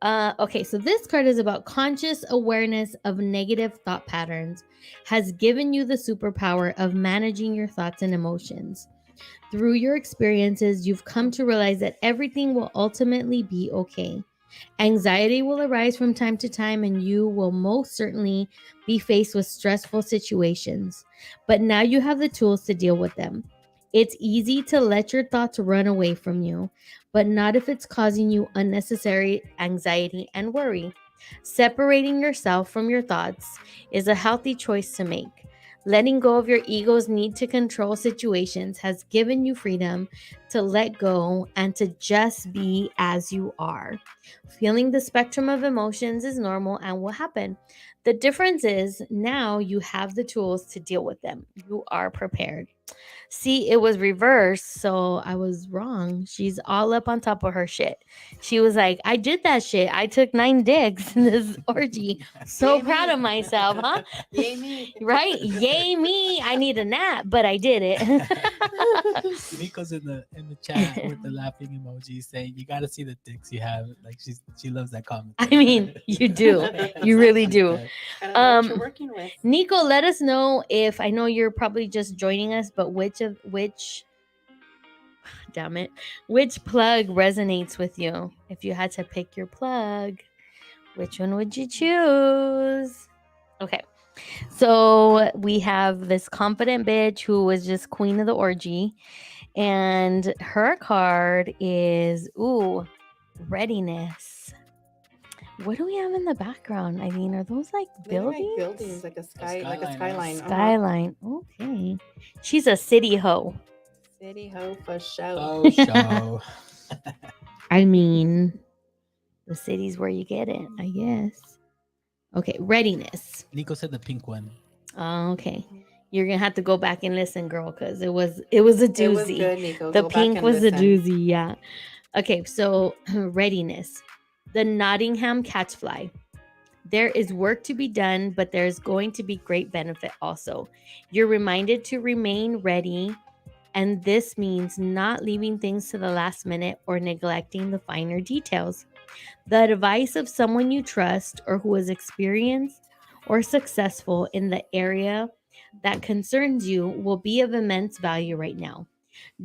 Okay, so this card is about conscious awareness of negative thought patterns, has given you the superpower of managing your thoughts and emotions. Through your experiences, you've come to realize that everything will ultimately be okay. Anxiety will arise from time to time, and you will most certainly be faced with stressful situations. But now you have the tools to deal with them. It's easy to let your thoughts run away from you, but not if it's causing you unnecessary anxiety and worry. Separating yourself from your thoughts is a healthy choice to make. Letting go of your ego's need to control situations has given you freedom to let go and to just be as you are. Feeling the spectrum of emotions is normal and will happen. The difference is now you have the tools to deal with them. You are prepared. See, it was reversed, so I was wrong. She's all up on top of her shit. She was like, I did that shit. I took 9 dicks in this orgy. So Yay proud me. of myself, huh? Yay me. Right? Yay me. I need a nap, but I did it. Nico's in the chat with the laughing emoji saying, "You got to see the dicks you have." Like she loves that comment. I mean, you do. You really do. Gotta know what you're working with. Nico, let us know if, I know you're probably just joining us, but which damn it, which plug resonates with you? If you had to pick your plug, which one would you choose? Okay. So we have this confident bitch who was just queen of the orgy, and her card is readiness. What do we have in the background? I mean, are those like They look buildings? like buildings, like a skyline. skyline. Skyline. Okay. She's a city hoe. City ho for show. Oh, show. I mean, the city's where you get it, I guess. Okay, readiness. Nico said the pink one. Okay. You're gonna have to go back and listen, girl, because it was a doozy. It was good, Nico. The Go back pink and was a listen. doozy, yeah. Okay, so readiness. The Nottingham catchfly. There is work to be done, but there's going to be great benefit also. You're reminded to remain ready, and this means not leaving things to the last minute or neglecting the finer details. The advice of someone you trust or who is experienced or successful in the area that concerns you will be of immense value right now.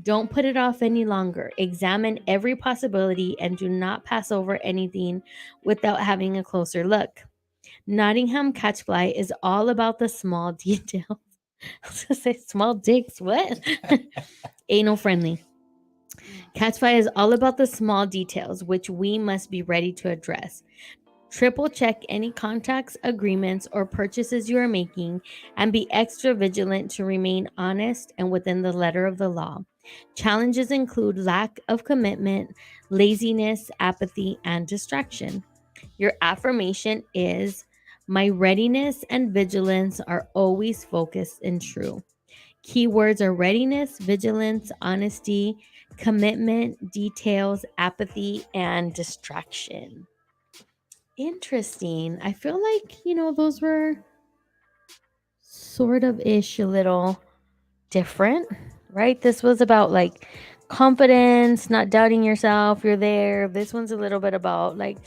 Don't put it off any longer. Examine every possibility and do not pass over anything without having a closer look. Nottingham Catchfly is all about the small details. I was gonna say small dicks. What? Anal friendly. Catchfly is all about the small details, which we must be ready to address. Triple check any contracts, agreements, or purchases you are making, and be extra vigilant to remain honest and within the letter of the law. Challenges include lack of commitment, laziness, apathy, and distraction. Your affirmation is, my readiness and vigilance are always focused and true. Keywords are readiness, vigilance, honesty, commitment, details, apathy, and distraction. Interesting. I feel like, those were sort of ish a little different, right? This was about like confidence, not doubting yourself, you're there. This one's a little bit about like,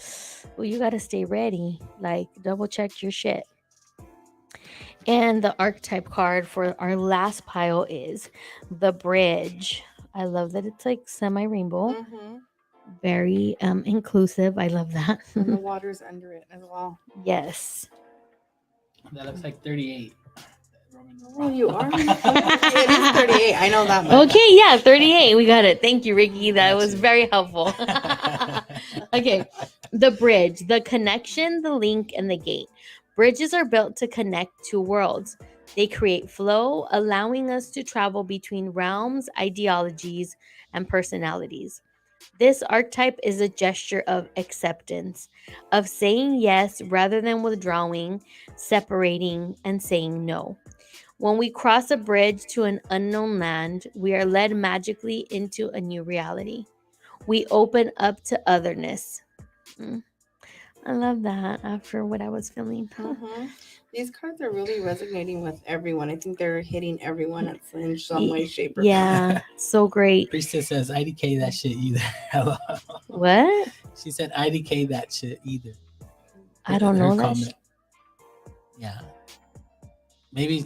well, you got to stay ready, like double check your shit. And the archetype card for our last pile is the bridge. I love that it's like semi-rainbow. Mm-hmm. Very inclusive. I love that. And the water's under it as well. Yes. That looks like 38. Oh, you are? It is 38. I know that much. Okay, yeah, 38. We got it. Thank you, Ricky. That was very helpful. Okay, the bridge, the connection, the link, and the gate. Bridges are built to connect two worlds. They create flow, allowing us to travel between realms, ideologies, and personalities. This archetype is a gesture of acceptance, of saying yes rather than withdrawing, separating, and saying no. When we cross a bridge to an unknown land, we are led magically into a new reality. We open up to otherness. I love that after what I was feeling. Mm-hmm. These cards are really resonating with everyone. I think they're hitting everyone in some way, shape, or form. Yeah, so great. Priestess says, IDK that shit either. Hello. What? She said, IDK that shit either. I don't know that. comment. Yeah. Maybe.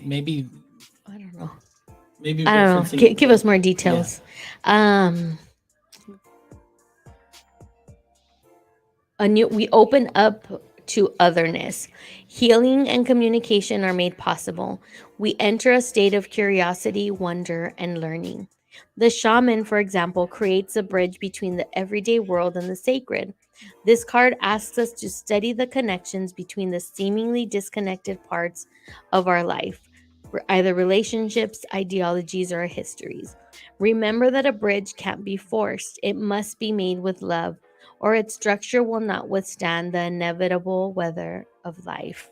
I don't know. Maybe. I don't know. Give us more details. Yeah. We open up to otherness. Healing and communication are made possible. We enter a state of curiosity, wonder, and learning. The shaman, for example, creates a bridge between the everyday world and the sacred. This card asks us to study the connections between the seemingly disconnected parts of our life, either relationships, ideologies, or histories. Remember that a bridge can't be forced, it must be made with love, or its structure will not withstand the inevitable weather of life.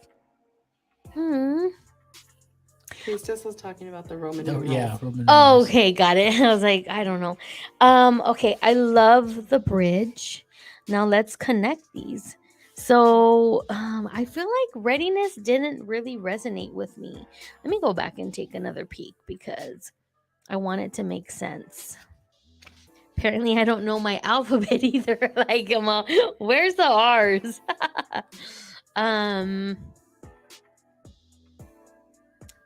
Priestess was talking about the Roman Oh, numerals. yeah, Roman Oh, numerals. okay, got it. I was like, I don't know. Okay, I love the bridge. Now let's connect these. So, I feel like readiness didn't really resonate with me. Let me go back and take another peek because I want it to make sense. Apparently, I don't know my alphabet either. Like, I'm all, where's the R's?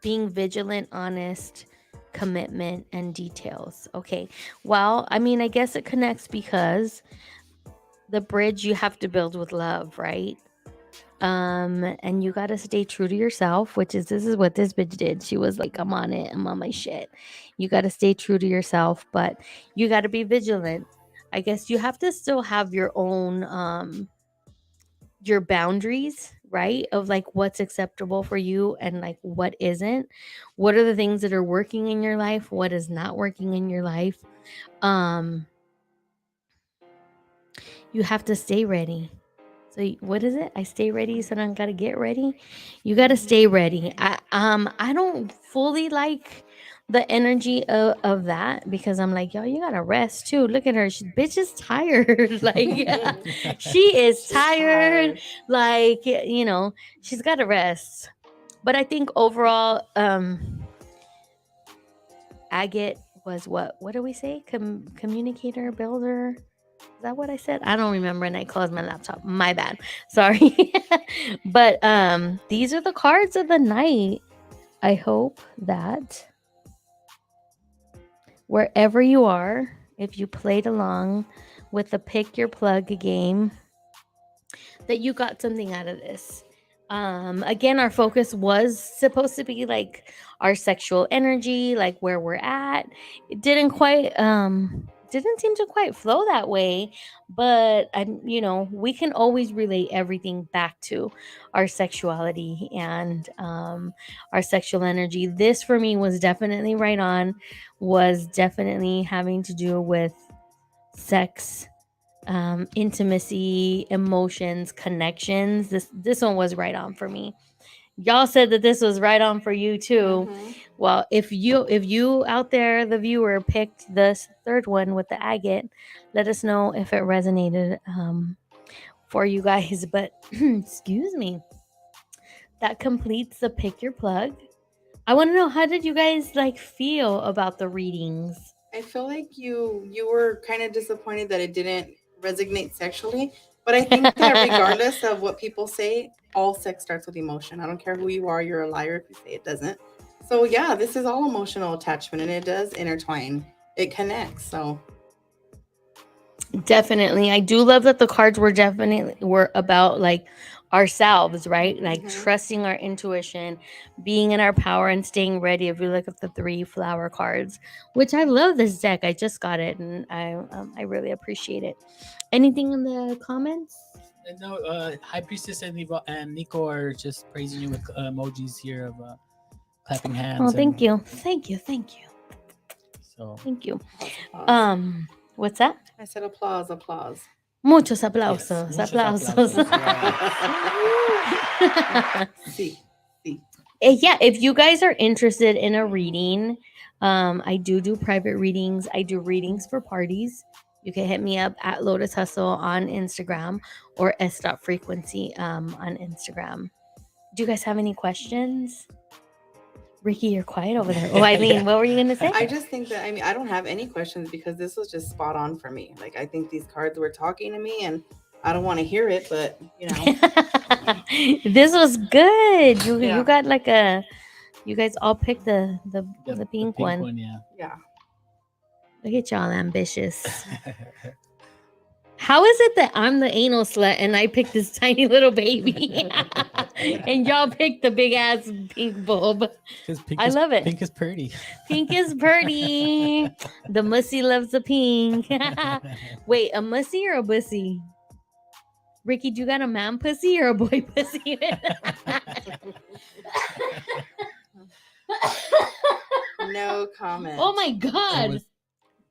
Being vigilant, honest, commitment, and details. Okay. Well, I mean, I guess it connects because the bridge you have to build with love, right? And you got to stay true to yourself, which is this is what this bitch did. She was like, I'm on it, I'm on my shit. You got to stay true to yourself, but you got to be vigilant. I guess you have to still have your own your boundaries, right? Of like what's acceptable for you and like what isn't. What are the things that are working in your life? What is not working in your life? You have to stay ready. So what is it? I stay ready, so I gotta get ready. You gotta stay ready. I don't fully like the energy of that because I'm like, yo, you gotta rest too. Look at her, bitch is tired. Like she is She's tired. Like she's gotta rest. But I think overall, agate was what do we say? Communicator, builder. Is that what I said? I don't remember, and I closed my laptop. My bad. Sorry. But these are the cards of the night. I hope that wherever you are, if you played along with the pick your plug game, that you got something out of this. Again, our focus was supposed to be like our sexual energy, like where we're at. It didn't seem to quite flow that way, but we can always relate everything back to our sexuality and our sexual energy. This for me was definitely right on, was definitely having to do with sex, intimacy, emotions, connections. This one was right on for me. Y'all said that this was right on for you too. Mm-hmm. Well, if you out there, the viewer, picked this third one with the agate, let us know if it resonated for you guys. But excuse me, that completes the pick your plug. I want to know, how did you guys like feel about the readings? I feel like you were kind of disappointed that it didn't resonate sexually, but I think that regardless of what people say, all sex starts with emotion. I don't care who you are, you're a liar if you say it doesn't. So yeah, this is all emotional attachment, and it does intertwine. It connects. So Definitely. I do love that the cards were about like ourselves, right? Like Mhm. trusting our intuition, being in our power and staying ready. If you look at the 3 flower cards, which I love this deck. I just got it and I really appreciate it. Anything in the comments? No, High Priestess and Nico are just praising you with emojis here of clapping hands. Oh, thank you. Thank you. Thank you. So Thank you. applause. What's that? I said applause, applause. Muchos aplausos. muchos Aplausos. See. Yeah, if you guys are interested in a reading, I do private readings. I do readings for parties. You can hit me up at Lotus Hustle on Instagram or s.frequency on Instagram. Do you guys have any questions? Ricky, you're quiet over there. Oh, Eileen, what were you gonna say? I just think that I don't have any questions because this was just spot on for me. Like I think these cards were talking to me, and I don't want to hear it, but This was good. You Yeah. got like you guys all picked the pink one. Yeah. Yeah. Look at y'all ambitious. How is it that I'm the anal slut and I picked this tiny little baby, and y'all picked the big ass pink bulb? I love it. Pink is pretty. Pink is pretty. The mussy loves the pink. Wait, a mussy or a bussy? Ricky, do you got a man pussy or a boy pussy? No comment. Oh my god.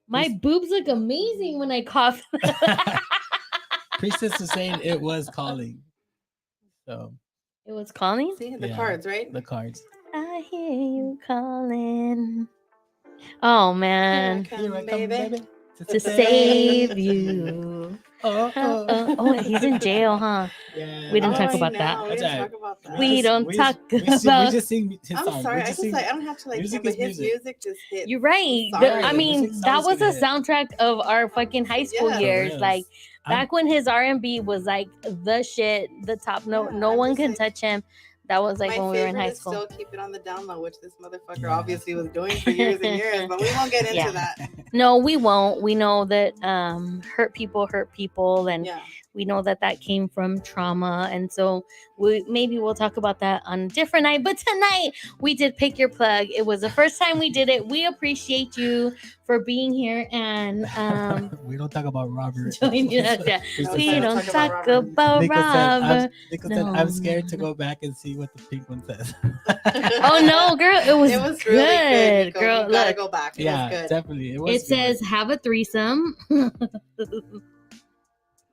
My boobs look amazing when I cough. Priestess is saying it was calling. So It was calling? See the Yeah. cards, right? the cards. I hear you calling. Oh man. Here I come, baby. To save you. Oh, he's in jail, huh? Yeah. We didn't Oh, talk I about know, that. We That's didn't all right. talk about that. We don't talk We about- just sing his song. I'm sorry. We I just just sing- like I don't have to like music him, but is his music. music just hits. You're right. Sorry. I mean, Music's that always was gonna a hit. soundtrack of our fucking high school Yeah. years. For reals. Like back when his R&B was like the shit, the top. No Yeah, I'm one just can like- touch him. That was like My when we were in favorite high is school. still Keep It on the Down Low, which this motherfucker Yeah. obviously was doing for years and years, but we won't get into Yeah. that. No, we won't. We know that hurt people, and Yeah. we know that came from trauma, and so we'll talk about that on a different night. But tonight we did pick your plug. It was the first time we did it. We appreciate you for being here, and we don't talk about Robert. joining us. Yeah. No, We let's don't talk about talk Robert. about Nico said, Robert. I'm scared No. to go back and see what the pink one says. Oh no, girl! It was, It was good, really good. Nico. girl. You gotta Look, go back. It Yeah, was good. definitely. It was. it says good. have a threesome.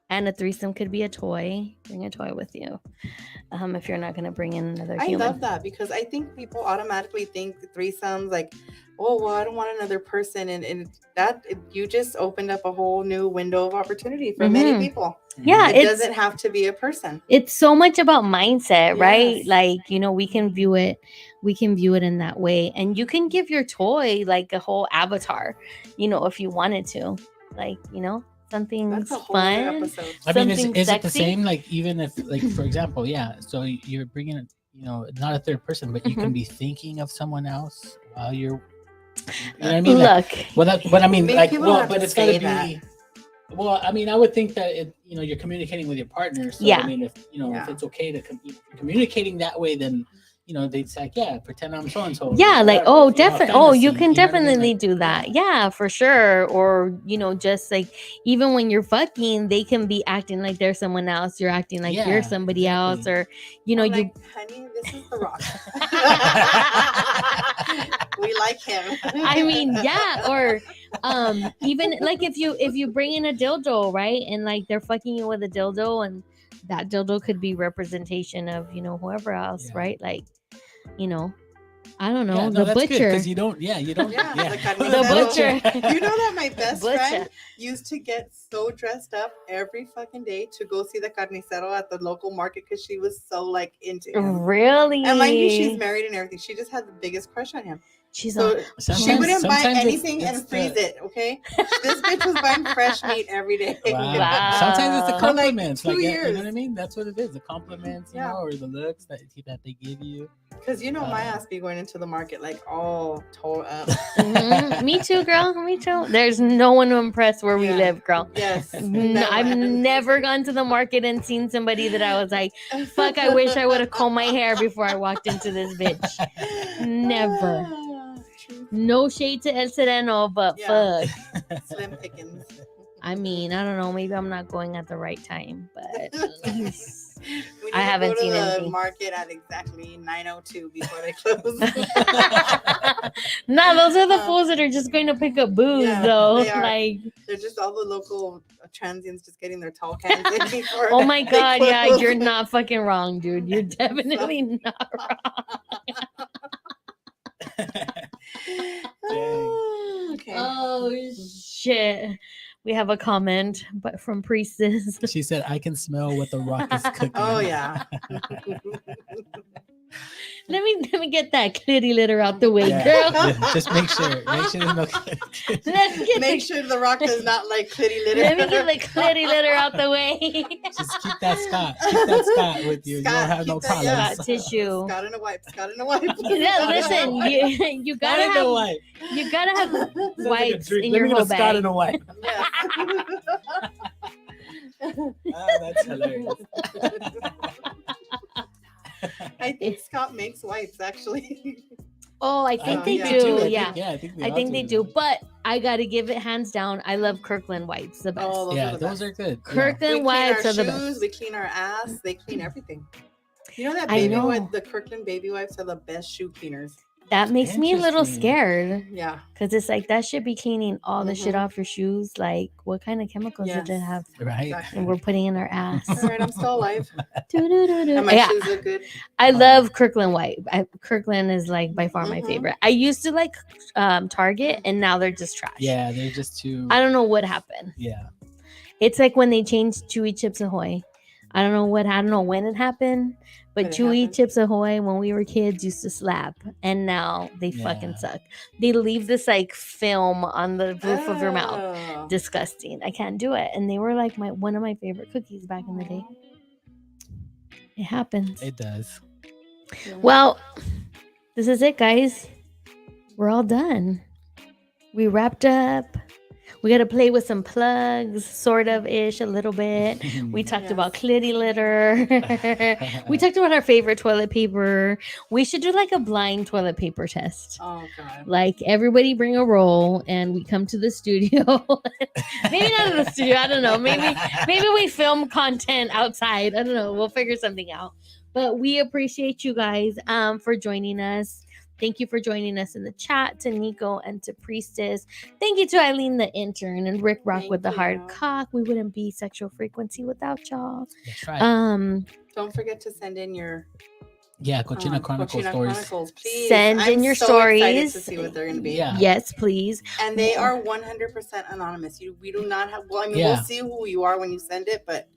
And a threesome could be a toy. Bring a toy with you. If you're not going to bring in another I human. love that because I think people automatically think threesomes like, oh, well, I don't want another person. And you just opened up a whole new window of opportunity for many people. Yeah, It doesn't have to be a person. It's so much about mindset, right? Yes. Like, we can view it in that way. And you can give your toy like a whole avatar, if you wanted to. Like, something That's a whole other fun. episode. I mean, is something it the sexy? same? Like, even if, like, for example, yeah. So you're bringing, not a third person, but you can be thinking of someone else while you're. You know what I mean? Look, But I mean, Maybe like, people have but to it's gotta say be. that. Well, I mean, I would think that you're communicating with your partner. So Yeah. I mean, if Yeah. if it's okay to communicating that way, then they'd say, like, yeah, pretend I'm so and so. yeah, like, oh, definitely. Oh, you can definitely do. do that. Yeah, for sure. Or, just like, even when you're fucking, they can be acting like they're someone else. You're acting like Yeah, you're somebody else. exactly. Or, I'm you. like, honey, this is the Rock. We like him. I mean, yeah, or even like if you bring in a dildo, right, and like they're fucking you with a dildo, and that dildo could be representation of whoever else, Yeah. right? Like, I don't know, Yeah, no, the that's good, butcher. 'cause you don't. Yeah, The carnicero. butcher. You know that my best Butcher. friend used to get so dressed up every fucking day to go see the carnicero at the local market because she was so like into him. Really? And mind you, she's married and everything. She just had the biggest crush on him. She's So a, she wouldn't buy sometimes anything it's and freeze it, okay? This bitch was buying fresh meat every day. Wow. Sometimes it's the For, like, compliments, 2 you know years. what I mean? That's what it is. The compliments, Yeah. or the looks that they give you. Because my ass be going into the market like all tore up. Mhm. Me too, girl. Me too. There's no one to impress where we Yeah. live, girl. Yes. I've never gone to the market and seen somebody that I was like, fuck, I wish I would have combed my hair before I walked into this bitch. Never. No shade to El Sereno, but Yeah. fuck. Slim pickings. I mean, I don't know. Maybe I'm not going at the right time, but We I need to haven't go to seen the anything. market at exactly 9:02 before they close. no, those are the fools that are just going to pick up booze, Yeah, though. they are. Like, They're just all the local transients just getting their tall cans in before. oh my they god, yeah, close. you're not fucking wrong, dude. You're definitely not Okay. Oh shit. We have a comment, but from Priestess. She said, "I can smell what the Rock is cooking." Oh yeah. Let me get that clitty litter out the way, Yeah, girl. yeah, just make sure there's no. Let's get Make the, sure the Rock does not like clitty litter. let me get the clitty litter out the way. Just keep that Scott with you. Scott, you don't have no keep that- problems. yeah. Scott tissue. Scott in a wipe. Scott in a wipe. Yeah, listen, you Scott in a gotta wipe. have you gotta have Sounds like a wipes drink. in Let your me get whole a Scott bag. in a wipe. Yes. That's hilarious. I think Scott makes wipes actually. Oh, I I think think they yeah. do. I Yeah. think, I think they, I all think they do. do. But I got to give it hands down. I love Kirkland wipes the best. Oh, those Yeah, are the those best. are good. Yeah. We Kirkland clean wipes our are the shoes, best. we clean our ass, they clean everything. You know that I baby know. wipe, the Kirkland baby wipes are the best shoe cleaners. That makes me a little Interesting. scared Yeah. because it's like that should be cleaning all the shit Mhm. off your shoes. Like, what kind of chemicals did it Yes. have? Right. Exactly. And we're putting in our ass. All right, I'm still alive. Doo-doo-doo-doo. And my Yeah, shoes look good. I love Kirkland wipe. Kirkland is like by far my Mhm. favorite. I used to like Target, and now they're just trash. Yeah, they're just too. I don't know what happened. Yeah. It's like when they changed Chewy Chips Ahoy. I don't know when it happened, but But it Chewy happened. Chips Ahoy when we were kids used to slap, and now they fucking Yeah. suck. They leave this like film on the roof of your mouth. Oh. Disgusting. I can't do it. And they were like one of my favorite cookies back in the day. It happens. It does. Yeah. Well, this is it, guys. We're all done. We wrapped up. We got to play with some plugs, sort of ish, a little bit. We talked Yes. about clitty litter. We talked about our favorite toilet paper. We should do like a blind toilet paper test. Oh god. Like everybody bring a roll and we come to the studio. Maybe not in the studio. I don't know. Maybe we film content outside. I don't know. We'll figure something out. But we appreciate you guys for joining us. Thank you for joining us in the chat, to Nico and to Priestess. Thank you to Eileen, the intern, and Rick Rock Thank with the hard you. cock. We wouldn't be Sexual Frequency without y'all. That's right. Don't forget to send in your Yeah, Cochina Chronicle Cochina stories. Chronicles, please. Send I'm in your so excited stories. to see what they're going to be. Yeah. Yes, please. And they are 100% anonymous. We do not have. Well, I mean, Yeah. we'll see who you are when you send it, but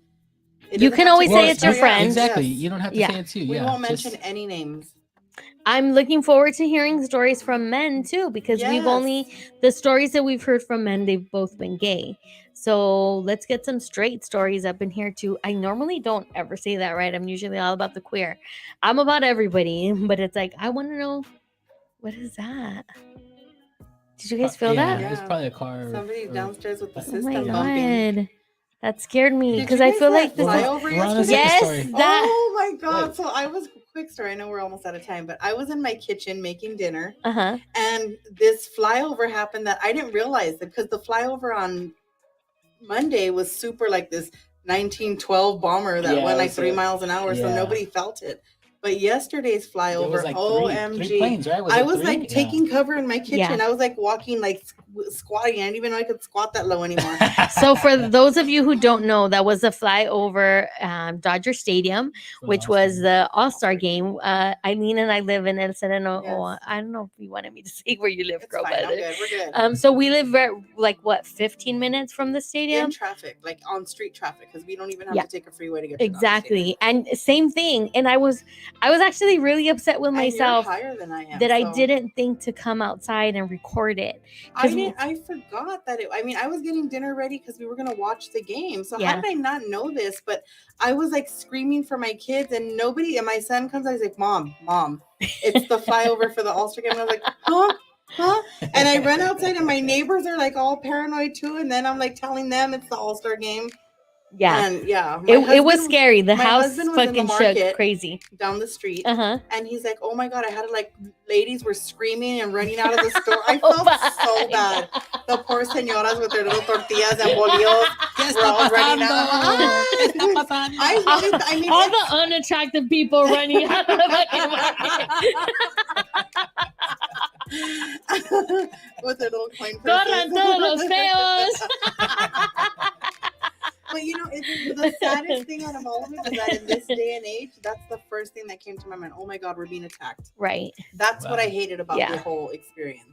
it You doesn't can have to always be- say it's your Yeah, friend. Exactly. yes. You don't have to Yeah. say it too. We Yeah. won't just- mention any names. I'm looking forward to hearing stories from men too, because we've Yes. only the stories that we've heard from men, they've both been gay. So let's get some straight stories up in here too. I normally don't ever say that, right? I'm usually all about the queer. I'm about everybody, but it's like I want to know, what is that? Did you guys feel yeah, that? It's probably a car. Somebody or- downstairs with the Oh Oh system my bumping. god, that scared me Did because you I guys feel let like this fly is over We're on a yesterday? second yes, story. that Oh my god! What? So I was quick story. I know we're almost out of time, but I was in my kitchen making dinner, uh-huh. and this flyover happened that I didn't realize it because the flyover on Monday was super like this 1912 bomber that Yeah, went it like was 3 miles an hour, so yeah. nobody felt it. But yesterday's There flyover, was like OMG. three planes, right? I it was three? like Yeah. taking cover in my kitchen. Yeah. I was like walking, like squatting. I didn't even know I could squat that low anymore. So for those of you who don't know, that was a flyover Dodger Stadium, For which the was All-Star. the All-Star game. Eileen and I live in El Sereno. Yes. Oh, I don't know if you wanted me to say where you live, It's girl, fine. but I'm good. We're good. so we live like what, 15 minutes from the In stadium? traffic, like on street traffic, because we don't even have Yeah. to take a freeway to get to the Exactly. And same thing. And I was actually really upset with stadium. And myself you're higher than I am. that I so- didn't think to come outside and record it. I forgot that I mean, I was getting dinner ready because we were gonna watch the game. So Yeah. how did I not know this? But I was like screaming for my kids, and nobody. And my son comes out, he's like, "Mom, it's the flyover for the All-Star game." And I was like, "Huh?" And I run outside, and my neighbors are like all paranoid too. And then I'm like telling them it's the All-Star game. Yeah. And yeah, It was scary. The my house husband was in the fucking shook market. crazy. down the street. Uh-huh. And he's like, "Oh my god, I had to like ladies were screaming and running out of the store." I Oh felt my so bad. God. The poor señoras with their little tortillas and bolillos. ¿Qué We're all running out. ¿Qué está pasando? I mean, All the unattractive people running out of the fucking market. with their little coin Corran todos los feos. But you know, the saddest thing out of all of it is that in this day and age, that's the first thing that came to my mind. Oh my god, we're being attacked. Right. That's what Wow. I hated about Yeah. the whole experience.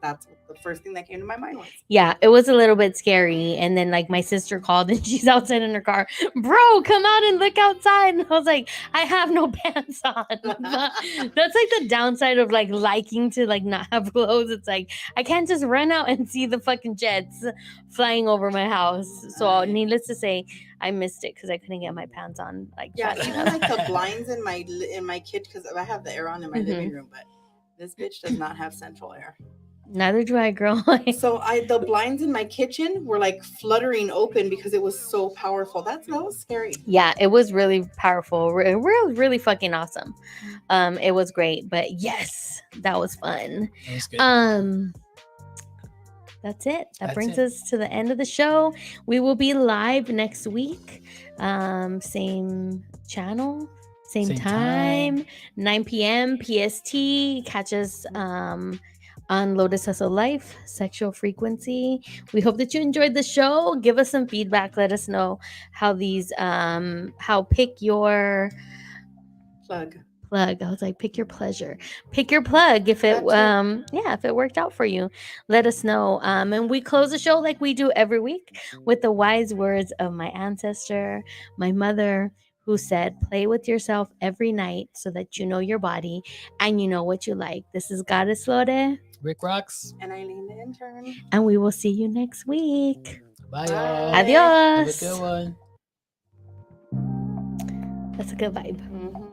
That's what the first thing that came to my mind was. Yeah, it was a little bit scary. And then like my sister called and she's outside in her car. Bro, come out and look outside. And I was like, I have no pants on. But that's like the downside of like liking to like not have clothes. It's like I can't just run out and see the fucking jets flying over my house. So needless to say, I missed it because I couldn't get my pants on. Like Yeah, fast even enough. like the blinds in my kid, because I have the air on in my Mhm. living room, but this bitch does not have central air. Neither do I, girl. So the blinds in my kitchen were like fluttering open because it was so powerful. That was scary. Yeah, it was really powerful. Really fucking awesome. It was great. But yes, that was fun. That was good. That's it. That That's brings it. us to the end of the show. We will be live next week. Same channel, same time, 9 p.m. PST. Catch us on Lotus Hustle Life, Sexual Frequency. We hope that you enjoyed the show. Give us some feedback. Let us know how these how pick your Plug. I was like, pick your pleasure. Pick your plug if it if it worked out for you. Let us know. And we close the show like we do every week with the wise words of my ancestor, my mother, who said, play with yourself every night so that you know your body and you know what you like. This is Goddess Lore. Rick Rocks. And Eileen the intern. And we will see you next week. Bye, y'all. Adios. Have a good one. That's a good vibe. Mm-hmm.